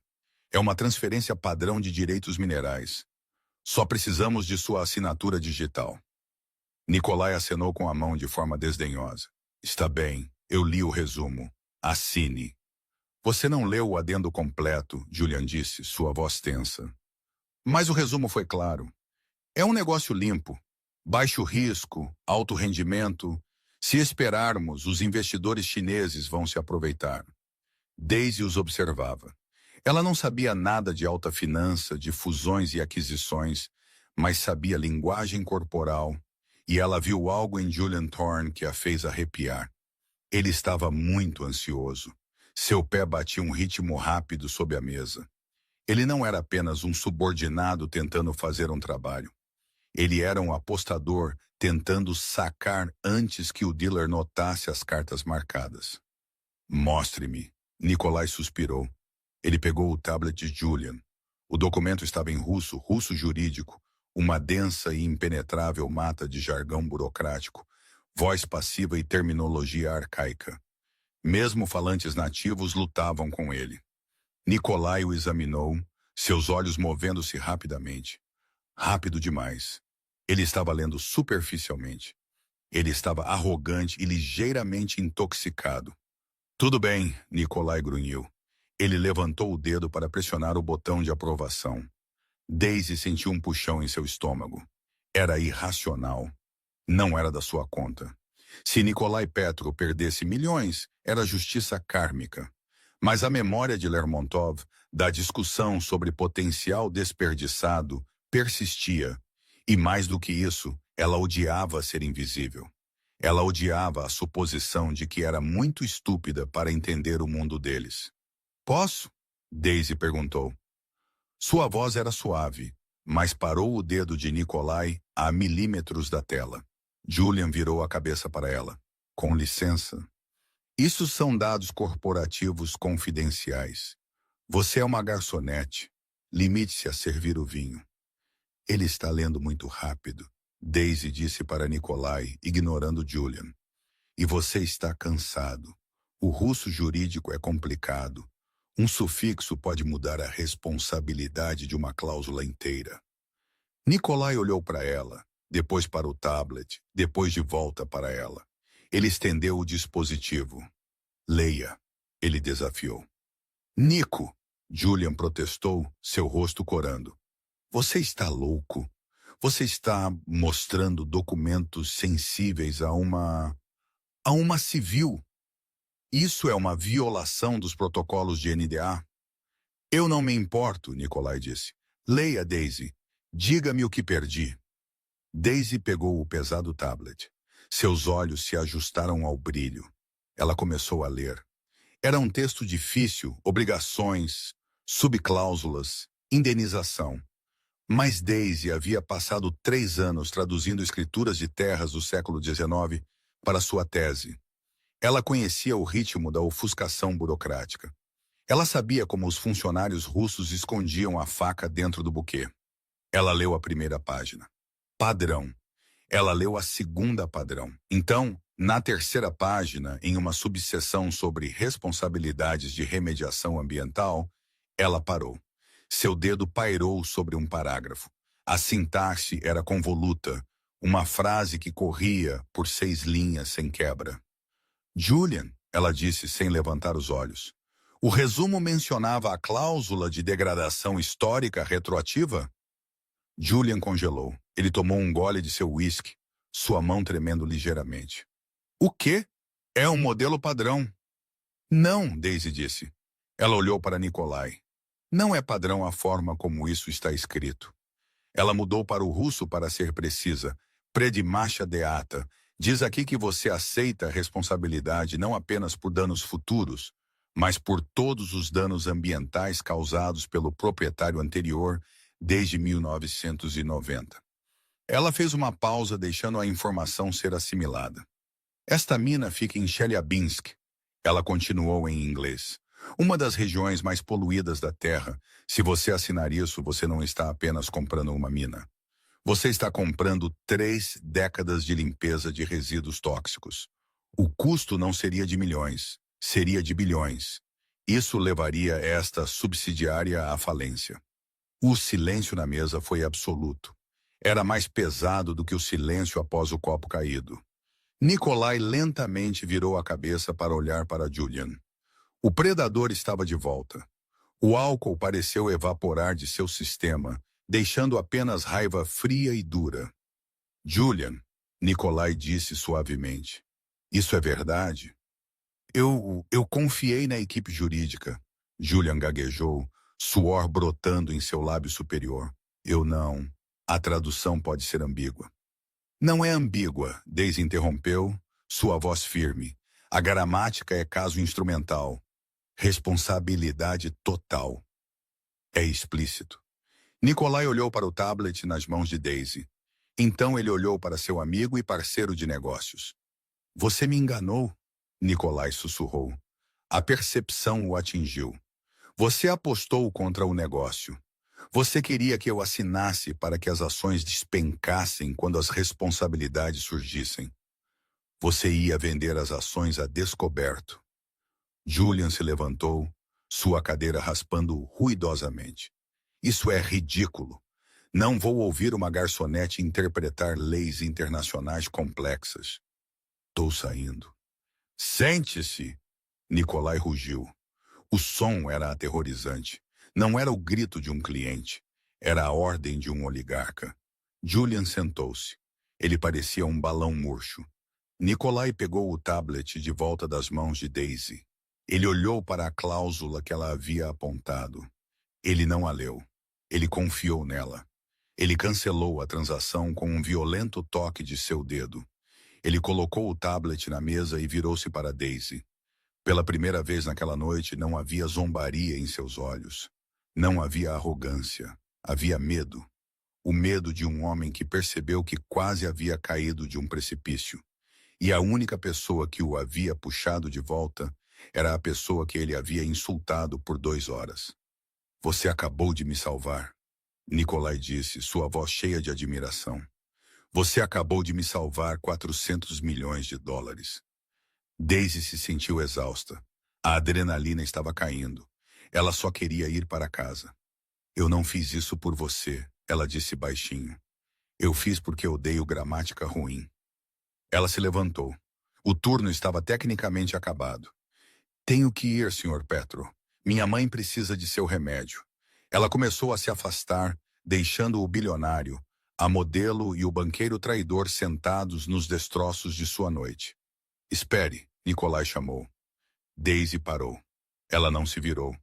É uma transferência padrão de direitos minerais. Só precisamos de sua assinatura digital. Nikolai acenou com a mão de forma desdenhosa. Está bem, eu li o resumo. Assine. Você não leu o adendo completo, Julian disse, sua voz tensa. Mas o resumo foi claro. É um negócio limpo. Baixo risco, alto rendimento. Se esperarmos, os investidores chineses vão se aproveitar. Daisy os observava. Ela não sabia nada de alta finança, de fusões e aquisições, mas sabia linguagem corporal, e ela viu algo em Julian Thorne que a fez arrepiar. Ele estava muito ansioso. Seu pé batia um ritmo rápido sob a mesa. Ele não era apenas um subordinado tentando fazer um trabalho. Ele era um apostador tentando sacar antes que o dealer notasse as cartas marcadas. Mostre-me. Nikolai suspirou. Ele pegou o tablet de Julian. O documento estava em russo, russo jurídico, uma densa e impenetrável mata de jargão burocrático, voz passiva e terminologia arcaica. Mesmo falantes nativos lutavam com ele. Nikolai o examinou, seus olhos movendo-se rapidamente. Rápido demais. Ele estava lendo superficialmente. Ele estava arrogante e ligeiramente intoxicado. Tudo bem, Nikolai grunhiu. Ele levantou o dedo para pressionar o botão de aprovação. Daisy sentiu um puxão em seu estômago. Era irracional. Não era da sua conta. Se Nikolai Petro perdesse milhões, era justiça kármica. Mas a memória de Lermontov, da discussão sobre potencial desperdiçado, persistia. E mais do que isso, ela odiava ser invisível. Ela odiava a suposição de que era muito estúpida para entender o mundo deles. Posso? Daisy perguntou. Sua voz era suave, mas parou o dedo de Nikolai a milímetros da tela. Julian virou a cabeça para ela. Com licença. Isso são dados corporativos confidenciais. Você é uma garçonete. Limite-se a servir o vinho. Ele está lendo muito rápido, Daisy disse para Nikolai, ignorando Julian. E você está cansado. O russo jurídico é complicado. Um sufixo pode mudar a responsabilidade de uma cláusula inteira. Nikolai olhou para ela, depois para o tablet, depois de volta para ela. Ele estendeu o dispositivo. Leia, ele desafiou. Nico, Julian protestou, seu rosto corando. Você está louco? Você está mostrando documentos sensíveis a uma civil. Isso é uma violação dos protocolos de NDA? Eu não me importo, Nikolai disse. Leia, Daisy. Diga-me o que perdi. Daisy pegou o pesado tablet. Seus olhos se ajustaram ao brilho. Ela começou a ler. Era um texto difícil, obrigações, subcláusulas, indenização. Mas Daisy havia passado 3 anos traduzindo escrituras de terras do século XIX para sua tese. Ela conhecia o ritmo da ofuscação burocrática. Ela sabia como os funcionários russos escondiam a faca dentro do buquê. Ela leu a primeira página. Padrão. Ela leu a segunda padrão. Então, na terceira página, em uma subseção sobre responsabilidades de remediação ambiental, ela parou. Seu dedo pairou sobre um parágrafo. A sintaxe era convoluta, uma frase que corria por 6 linhas sem quebra. Julian, ela disse sem levantar os olhos. O resumo mencionava a cláusula de degradação histórica retroativa? Julian congelou. Ele tomou um gole de seu uísque, sua mão tremendo ligeiramente. O quê? É um modelo padrão. Não, Daisy disse. Ela olhou para Nikolai. Não é padrão a forma como isso está escrito. Ela mudou para o russo para ser precisa. Predmasha deata. Diz aqui que você aceita a responsabilidade não apenas por danos futuros, mas por todos os danos ambientais causados pelo proprietário anterior desde 1990. Ela fez uma pausa deixando a informação ser assimilada. Esta mina fica em Chelyabinsk. Ela continuou em inglês. Uma das regiões mais poluídas da Terra. Se você assinar isso, você não está apenas comprando uma mina. Você está comprando 3 décadas de limpeza de resíduos tóxicos. O custo não seria de milhões, seria de bilhões. Isso levaria esta subsidiária à falência. O silêncio na mesa foi absoluto. Era mais pesado do que o silêncio após o copo caído. Nikolai lentamente virou a cabeça para olhar para Julian. O predador estava de volta. O álcool pareceu evaporar de seu sistema, deixando apenas raiva fria e dura. Julian, Nikolai disse suavemente. Isso é verdade? Eu confiei na equipe jurídica. Julian gaguejou, suor brotando em seu lábio superior. Eu não. A tradução pode ser ambígua. Não é ambígua, Daisy interrompeu, sua voz firme. A gramática é caso instrumental. Responsabilidade total. É explícito. Nikolai olhou para o tablet nas mãos de Daisy. Então ele olhou para seu amigo e parceiro de negócios. Você me enganou, Nikolai sussurrou. A percepção o atingiu. Você apostou contra o negócio. Você queria que eu assinasse para que as ações despencassem quando as responsabilidades surgissem. Você ia vender as ações a descoberto. Julian se levantou, sua cadeira raspando ruidosamente. Isso é ridículo. Não vou ouvir uma garçonete interpretar leis internacionais complexas. Estou saindo. Sente-se! Nikolai rugiu. O som era aterrorizante. Não era o grito de um cliente. Era a ordem de um oligarca. Julian sentou-se. Ele parecia um balão murcho. Nikolai pegou o tablet de volta das mãos de Daisy. Ele olhou para a cláusula que ela havia apontado. Ele não a leu. Ele confiou nela. Ele cancelou a transação com um violento toque de seu dedo. Ele colocou o tablet na mesa e virou-se para Daisy. Pela primeira vez naquela noite, não havia zombaria em seus olhos. Não havia arrogância. Havia medo. O medo de um homem que percebeu que quase havia caído de um precipício. E a única pessoa que o havia puxado de volta era a pessoa que ele havia insultado por 2 horas. Você acabou de me salvar, Nikolai disse, sua voz cheia de admiração. Você acabou de me salvar 400 milhões de dólares. Daisy se sentiu exausta. A adrenalina estava caindo. Ela só queria ir para casa. Eu não fiz isso por você, ela disse baixinho. Eu fiz porque odeio gramática ruim. Ela se levantou. O turno estava tecnicamente acabado. Tenho que ir, Sr. Petro. Minha mãe precisa de seu remédio. Ela começou a se afastar, deixando o bilionário, a modelo e o banqueiro traidor sentados nos destroços de sua noite. Espere, Nikolai chamou. Daisy parou. Ela não se virou.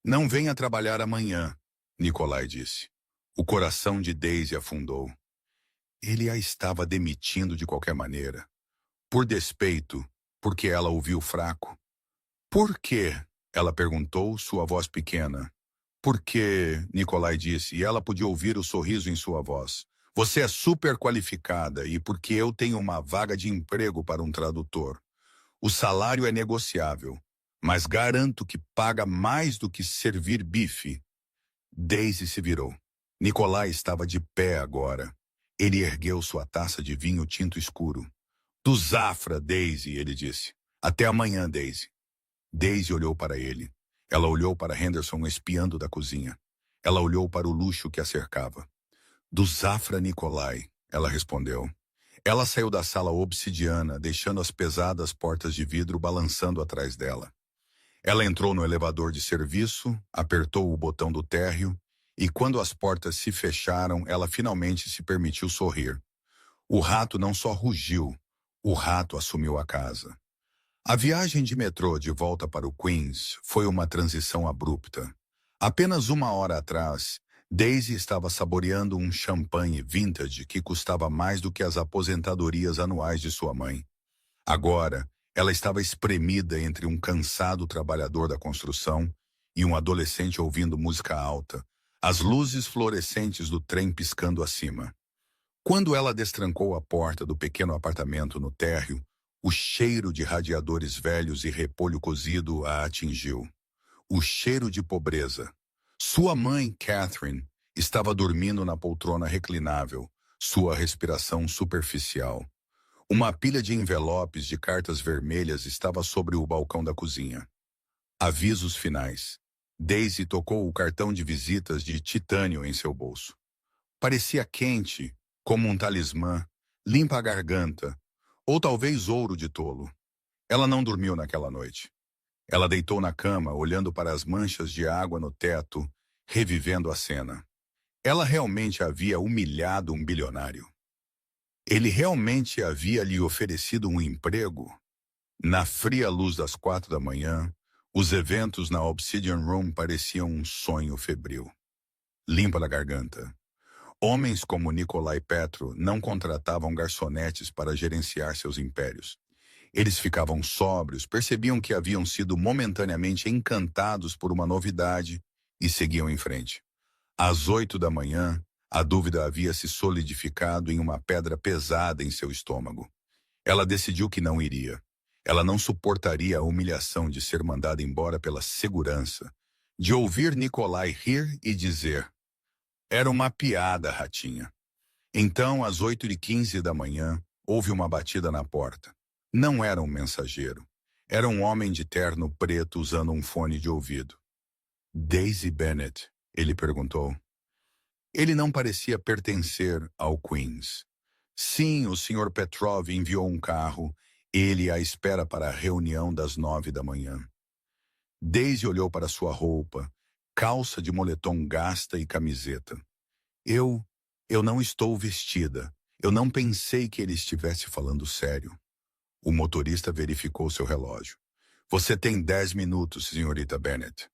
Não venha trabalhar amanhã, Nikolai disse. O coração de Daisy afundou. Ele a estava demitindo de qualquer maneira. Por despeito, porque ela o viu fraco. Por quê? Ela perguntou, sua voz pequena. Por quê? Nikolai disse, e ela podia ouvir o sorriso em sua voz. Você é super qualificada e porque eu tenho uma vaga de emprego para um tradutor. O salário é negociável, mas garanto que paga mais do que servir bife. Daisy se virou. Nikolai estava de pé agora. Ele ergueu sua taça de vinho tinto escuro. Do Zafra, Daisy, ele disse. Até amanhã, Daisy. Daisy olhou para ele. Ela olhou para Henderson espiando da cozinha. Ela olhou para o luxo que a cercava. Do Zafra, Nikolai, ela respondeu. Ela saiu da sala obsidiana, deixando as pesadas portas de vidro balançando atrás dela. Ela entrou no elevador de serviço, apertou o botão do térreo, e quando as portas se fecharam, ela finalmente se permitiu sorrir. O rato não só rugiu, o rato assumiu a casa. A viagem de metrô de volta para o Queens foi uma transição abrupta. Apenas uma hora atrás, Daisy estava saboreando um champanhe vintage que custava mais do que as aposentadorias anuais de sua mãe. Agora, ela estava espremida entre um cansado trabalhador da construção e um adolescente ouvindo música alta, as luzes fluorescentes do trem piscando acima. Quando ela destrancou a porta do pequeno apartamento no térreo, o cheiro de radiadores velhos e repolho cozido a atingiu. O cheiro de pobreza. Sua mãe, Catherine, estava dormindo na poltrona reclinável, sua respiração superficial. Uma pilha de envelopes de cartas vermelhas estava sobre o balcão da cozinha. Avisos finais. Daisy tocou o cartão de visitas de titânio em seu bolso. Parecia quente, como um talismã, limpa a garganta, ou talvez ouro de tolo. Ela não dormiu naquela noite. Ela deitou na cama, olhando para as manchas de água no teto, revivendo a cena. Ela realmente havia humilhado um bilionário. Ele realmente havia lhe oferecido um emprego? Na fria luz das 4 da manhã, os eventos na Obsidian Room pareciam um sonho febril. Limpa na garganta. Homens como Nikolai Petro não contratavam garçonetes para gerenciar seus impérios. Eles ficavam sóbrios, percebiam que haviam sido momentaneamente encantados por uma novidade e seguiam em frente. Às 8 da manhã, a dúvida havia se solidificado em uma pedra pesada em seu estômago. Ela decidiu que não iria. Ela não suportaria a humilhação de ser mandada embora pela segurança, de ouvir Nikolai rir e dizer: era uma piada, ratinha. Então, às 8h15 da manhã, houve uma batida na porta. Não era um mensageiro. Era um homem de terno preto usando um fone de ouvido. Daisy Bennet, ele perguntou. Ele não parecia pertencer ao Queens. Sim, o Sr. Petrov enviou um carro, ele à espera para a reunião das 9 da manhã. Daisy olhou para sua roupa, calça de moletom gasta e camiseta. Eu não estou vestida. Eu não pensei que ele estivesse falando sério. O motorista verificou seu relógio. Você tem 10 minutos, senhorita Bennet.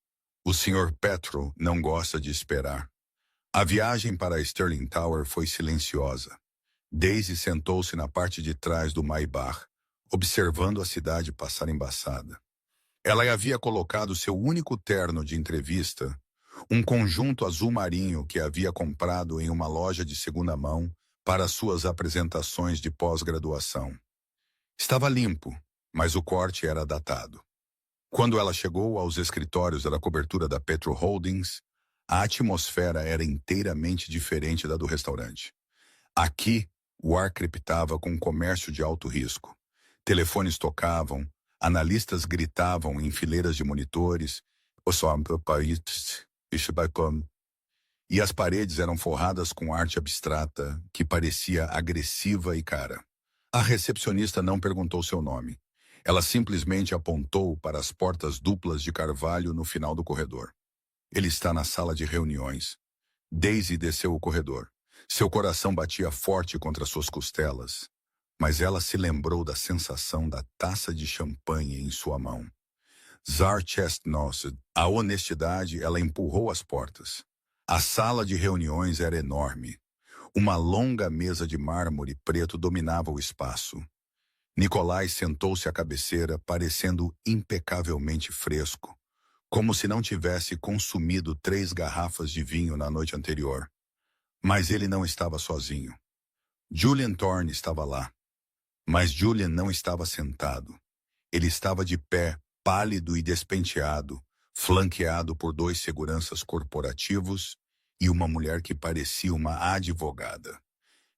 O Sr. Petro não gosta de esperar. A viagem para a Sterling Tower foi silenciosa. Daisy sentou-se na parte de trás do Maybach, observando a cidade passar embaçada. Ela havia colocado seu único terno de entrevista, um conjunto azul marinho que havia comprado em uma loja de segunda mão para suas apresentações de pós-graduação. Estava limpo, mas o corte era datado. Quando ela chegou aos escritórios da cobertura da Petro Holdings, a atmosfera era inteiramente diferente da do restaurante. Aqui, o ar crepitava com comércio de alto risco. Telefones tocavam, analistas gritavam em fileiras de monitores, e as paredes eram forradas com arte abstrata que parecia agressiva e cara. A recepcionista não perguntou seu nome. Ela simplesmente apontou para as portas duplas de carvalho no final do corredor. Ele está na sala de reuniões. Daisy desceu o corredor. Seu coração batia forte contra suas costelas, mas ela se lembrou da sensação da taça de champanhe em sua mão. Zar Chestnut, a honestidade, ela empurrou as portas. A sala de reuniões era enorme. Uma longa mesa de mármore preto dominava o espaço. Nikolai sentou-se à cabeceira, parecendo impecavelmente fresco, como se não tivesse consumido 3 garrafas de vinho na noite anterior. Mas ele não estava sozinho. Julian Thorne estava lá. Mas Julian não estava sentado. Ele estava de pé, pálido e despenteado, flanqueado por 2 seguranças corporativos e uma mulher que parecia uma advogada.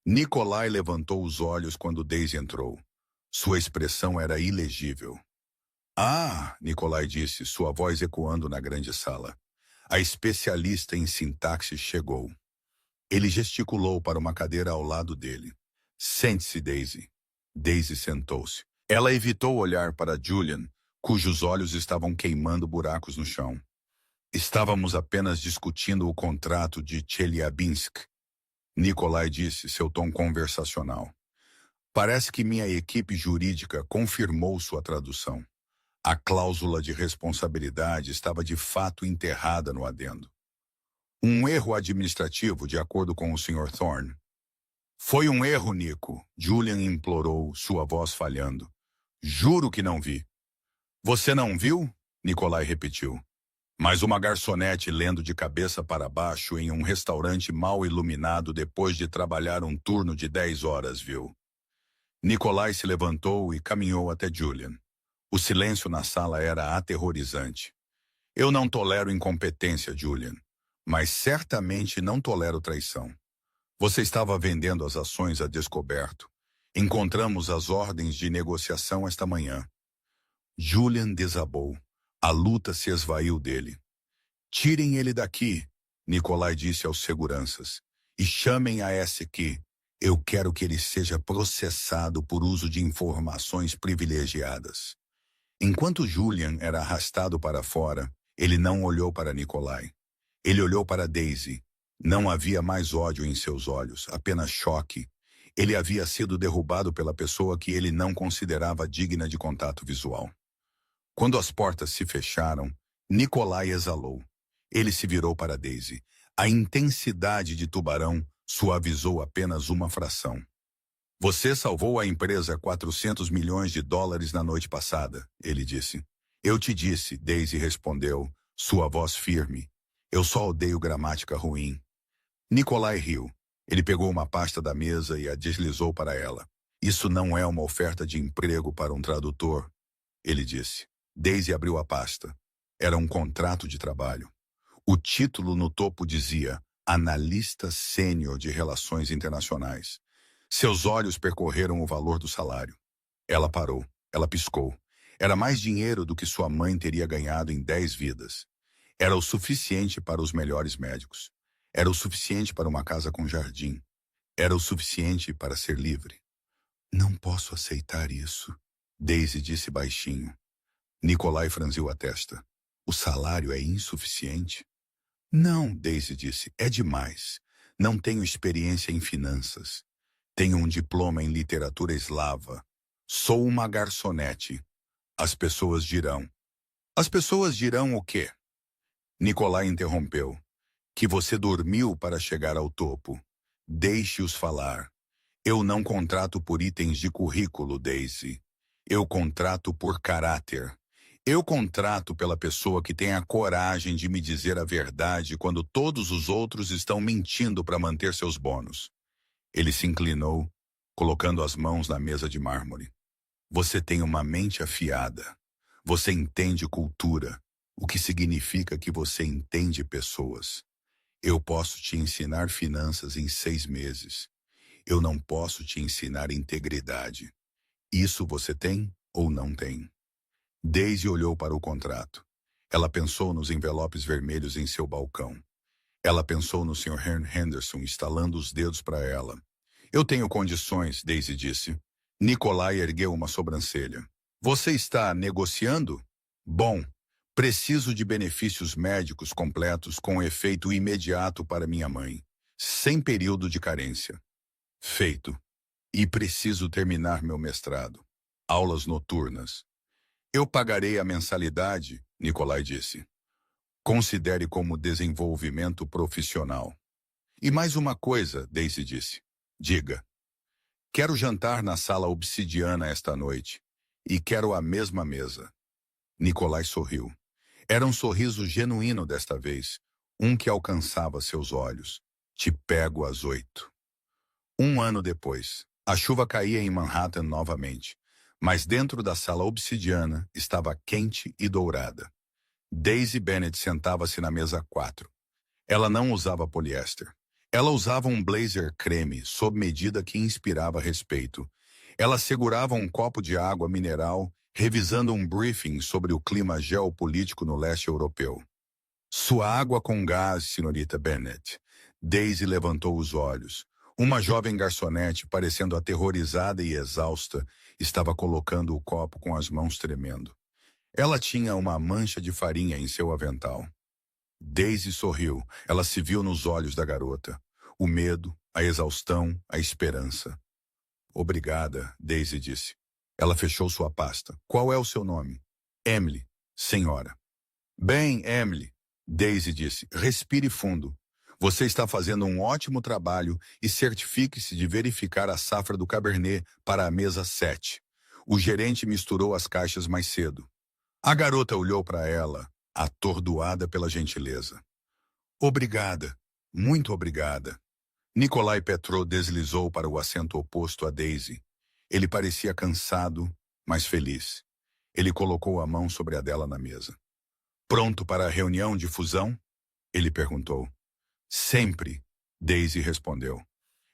Nikolai levantou os olhos quando Daisy entrou. Sua expressão era ilegível. Ah, Nikolai disse, sua voz ecoando na grande sala. A especialista em sintaxe chegou. Ele gesticulou para uma cadeira ao lado dele. Sente-se, Daisy. Daisy sentou-se. Ela evitou olhar para Julian, cujos olhos estavam queimando buracos no chão. Estávamos apenas discutindo o contrato de Chelyabinsk. Nikolai disse, seu tom conversacional. Parece que minha equipe jurídica confirmou sua tradução. A cláusula de responsabilidade estava de fato enterrada no adendo. Um erro administrativo, de acordo com o Sr. Thorne. Foi um erro, Nico, Julian implorou, sua voz falhando. Juro que não vi. Você não viu? Nikolai repetiu. Mas uma garçonete lendo de cabeça para baixo em um restaurante mal iluminado depois de trabalhar um turno de 10 horas, viu? Nikolai se levantou e caminhou até Julian. O silêncio na sala era aterrorizante. Eu não tolero incompetência, Julian, mas certamente não tolero traição. Você estava vendendo as ações a descoberto. Encontramos as ordens de negociação esta manhã. Julian desabou. A luta se esvaiu dele. Tirem ele daqui, Nikolai disse aos seguranças, e chamem a esse aqui. Eu quero que ele seja processado por uso de informações privilegiadas. Enquanto Julian era arrastado para fora, ele não olhou para Nikolai. Ele olhou para Daisy. Não havia mais ódio em seus olhos, apenas choque. Ele havia sido derrubado pela pessoa que ele não considerava digna de contato visual. Quando as portas se fecharam, Nikolai exalou. Ele se virou para Daisy. A intensidade de Tubarão suavizou apenas uma fração. Você salvou a empresa $400 milhões na noite passada, ele disse. Eu te disse, Daisy respondeu, sua voz firme. Eu só odeio gramática ruim. Nikolai riu. Ele pegou uma pasta da mesa e a deslizou para ela. Isso não é uma oferta de emprego para um tradutor, ele disse. Daisy abriu a pasta. Era um contrato de trabalho. O título no topo dizia Analista Sênior de Relações Internacionais. Seus olhos percorreram o valor do salário. Ela parou. Ela piscou. Era mais dinheiro do que sua mãe teria ganhado em 10 vidas. Era o suficiente para os melhores médicos. Era o suficiente para uma casa com jardim. Era o suficiente para ser livre. Não posso aceitar isso, Daisy disse baixinho. Nikolai franziu a testa. O salário é insuficiente? Não, Daisy disse, é demais. Não tenho experiência em finanças. Tenho um diploma em literatura eslava. Sou uma garçonete. As pessoas dirão. As pessoas dirão o quê? Nikolai interrompeu. Que você dormiu para chegar ao topo. Deixe-os falar. Eu não contrato por itens de currículo, Daisy. Eu contrato por caráter. Eu contrato pela pessoa que tem a coragem de me dizer a verdade quando todos os outros estão mentindo para manter seus bônus. Ele se inclinou, colocando as mãos na mesa de mármore. Você tem uma mente afiada. Você entende cultura, o que significa que você entende pessoas. Eu posso te ensinar finanças em 6 meses. Eu não posso te ensinar integridade. Isso você tem ou não tem? Daisy olhou para o contrato. Ela pensou nos envelopes vermelhos em seu balcão. Ela pensou no Sr. Henderson estalando os dedos para ela. Eu tenho condições, Daisy disse. Nikolai ergueu uma sobrancelha. Você está negociando? Bom, preciso de benefícios médicos completos com efeito imediato para minha mãe, sem período de carência. Feito. E preciso terminar meu mestrado. Aulas noturnas. Eu pagarei a mensalidade, Nikolai disse. Considere como desenvolvimento profissional. E mais uma coisa, Daisy disse. Diga. Quero jantar na sala obsidiana esta noite. E quero a mesma mesa. Nikolai sorriu. Era um sorriso genuíno desta vez, um que alcançava seus olhos. Te pego às 8. Um ano depois, a chuva caía em Manhattan novamente, mas dentro da sala obsidiana estava quente e dourada. Daisy Bennett sentava-se na mesa 4. Ela não usava poliéster. Ela usava um blazer creme, sob medida que inspirava respeito. Ela segurava um copo de água mineral, revisando um briefing sobre o clima geopolítico no leste europeu. Sua água com gás, senhorita Bennett. Daisy levantou os olhos. Uma jovem garçonete, parecendo aterrorizada e exausta, estava colocando o copo com as mãos tremendo. Ela tinha uma mancha de farinha em seu avental. Daisy sorriu. Ela se viu nos olhos da garota. O medo, a exaustão, a esperança. Obrigada, Daisy disse. Ela fechou sua pasta. Qual é o seu nome? Emily, senhora. Bem, Emily, Daisy disse, respire fundo. Você está fazendo um ótimo trabalho e certifique-se de verificar a safra do Cabernet para a mesa 7. O gerente misturou as caixas mais cedo. A garota olhou para ela, atordoada pela gentileza. Obrigada, muito obrigada. Nikolai Petrov deslizou para o assento oposto a Daisy. Ele parecia cansado, mas feliz. Ele colocou a mão sobre a dela na mesa. Pronto para a reunião de fusão? Ele perguntou. Sempre, Daisy respondeu.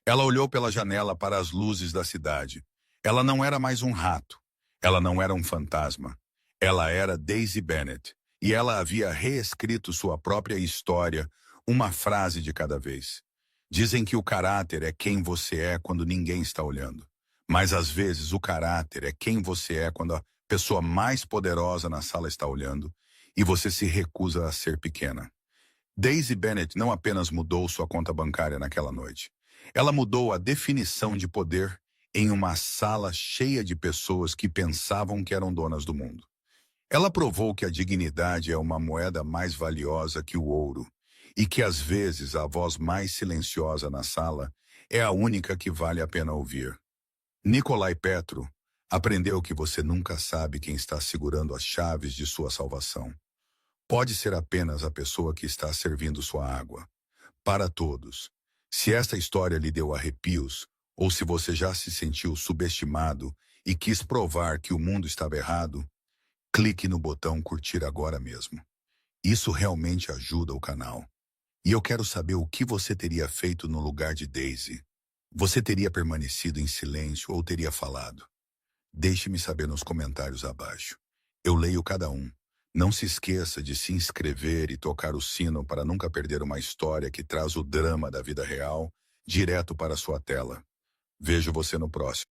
Ela olhou pela janela para as luzes da cidade. Ela não era mais um rato. Ela não era um fantasma. Ela era Daisy Bennett. E ela havia reescrito sua própria história, uma frase de cada vez. Dizem que o caráter é quem você é quando ninguém está olhando. Mas às vezes o caráter é quem você é quando a pessoa mais poderosa na sala está olhando e você se recusa a ser pequena. Daisy Bennett não apenas mudou sua conta bancária naquela noite. Ela mudou a definição de poder em uma sala cheia de pessoas que pensavam que eram donas do mundo. Ela provou que a dignidade é uma moeda mais valiosa que o ouro e que às vezes a voz mais silenciosa na sala é a única que vale a pena ouvir. Nikolai Petrov aprendeu que você nunca sabe quem está segurando as chaves de sua salvação. Pode ser apenas a pessoa que está servindo sua água. Para todos, se esta história lhe deu arrepios, ou se você já se sentiu subestimado e quis provar que o mundo estava errado, clique no botão curtir agora mesmo. Isso realmente ajuda o canal. E eu quero saber o que você teria feito no lugar de Daisy. Você teria permanecido em silêncio ou teria falado? Deixe-me saber nos comentários abaixo. Eu leio cada um. Não se esqueça de se inscrever e tocar o sino para nunca perder uma história que traz o drama da vida real direto para a sua tela. Vejo você no próximo.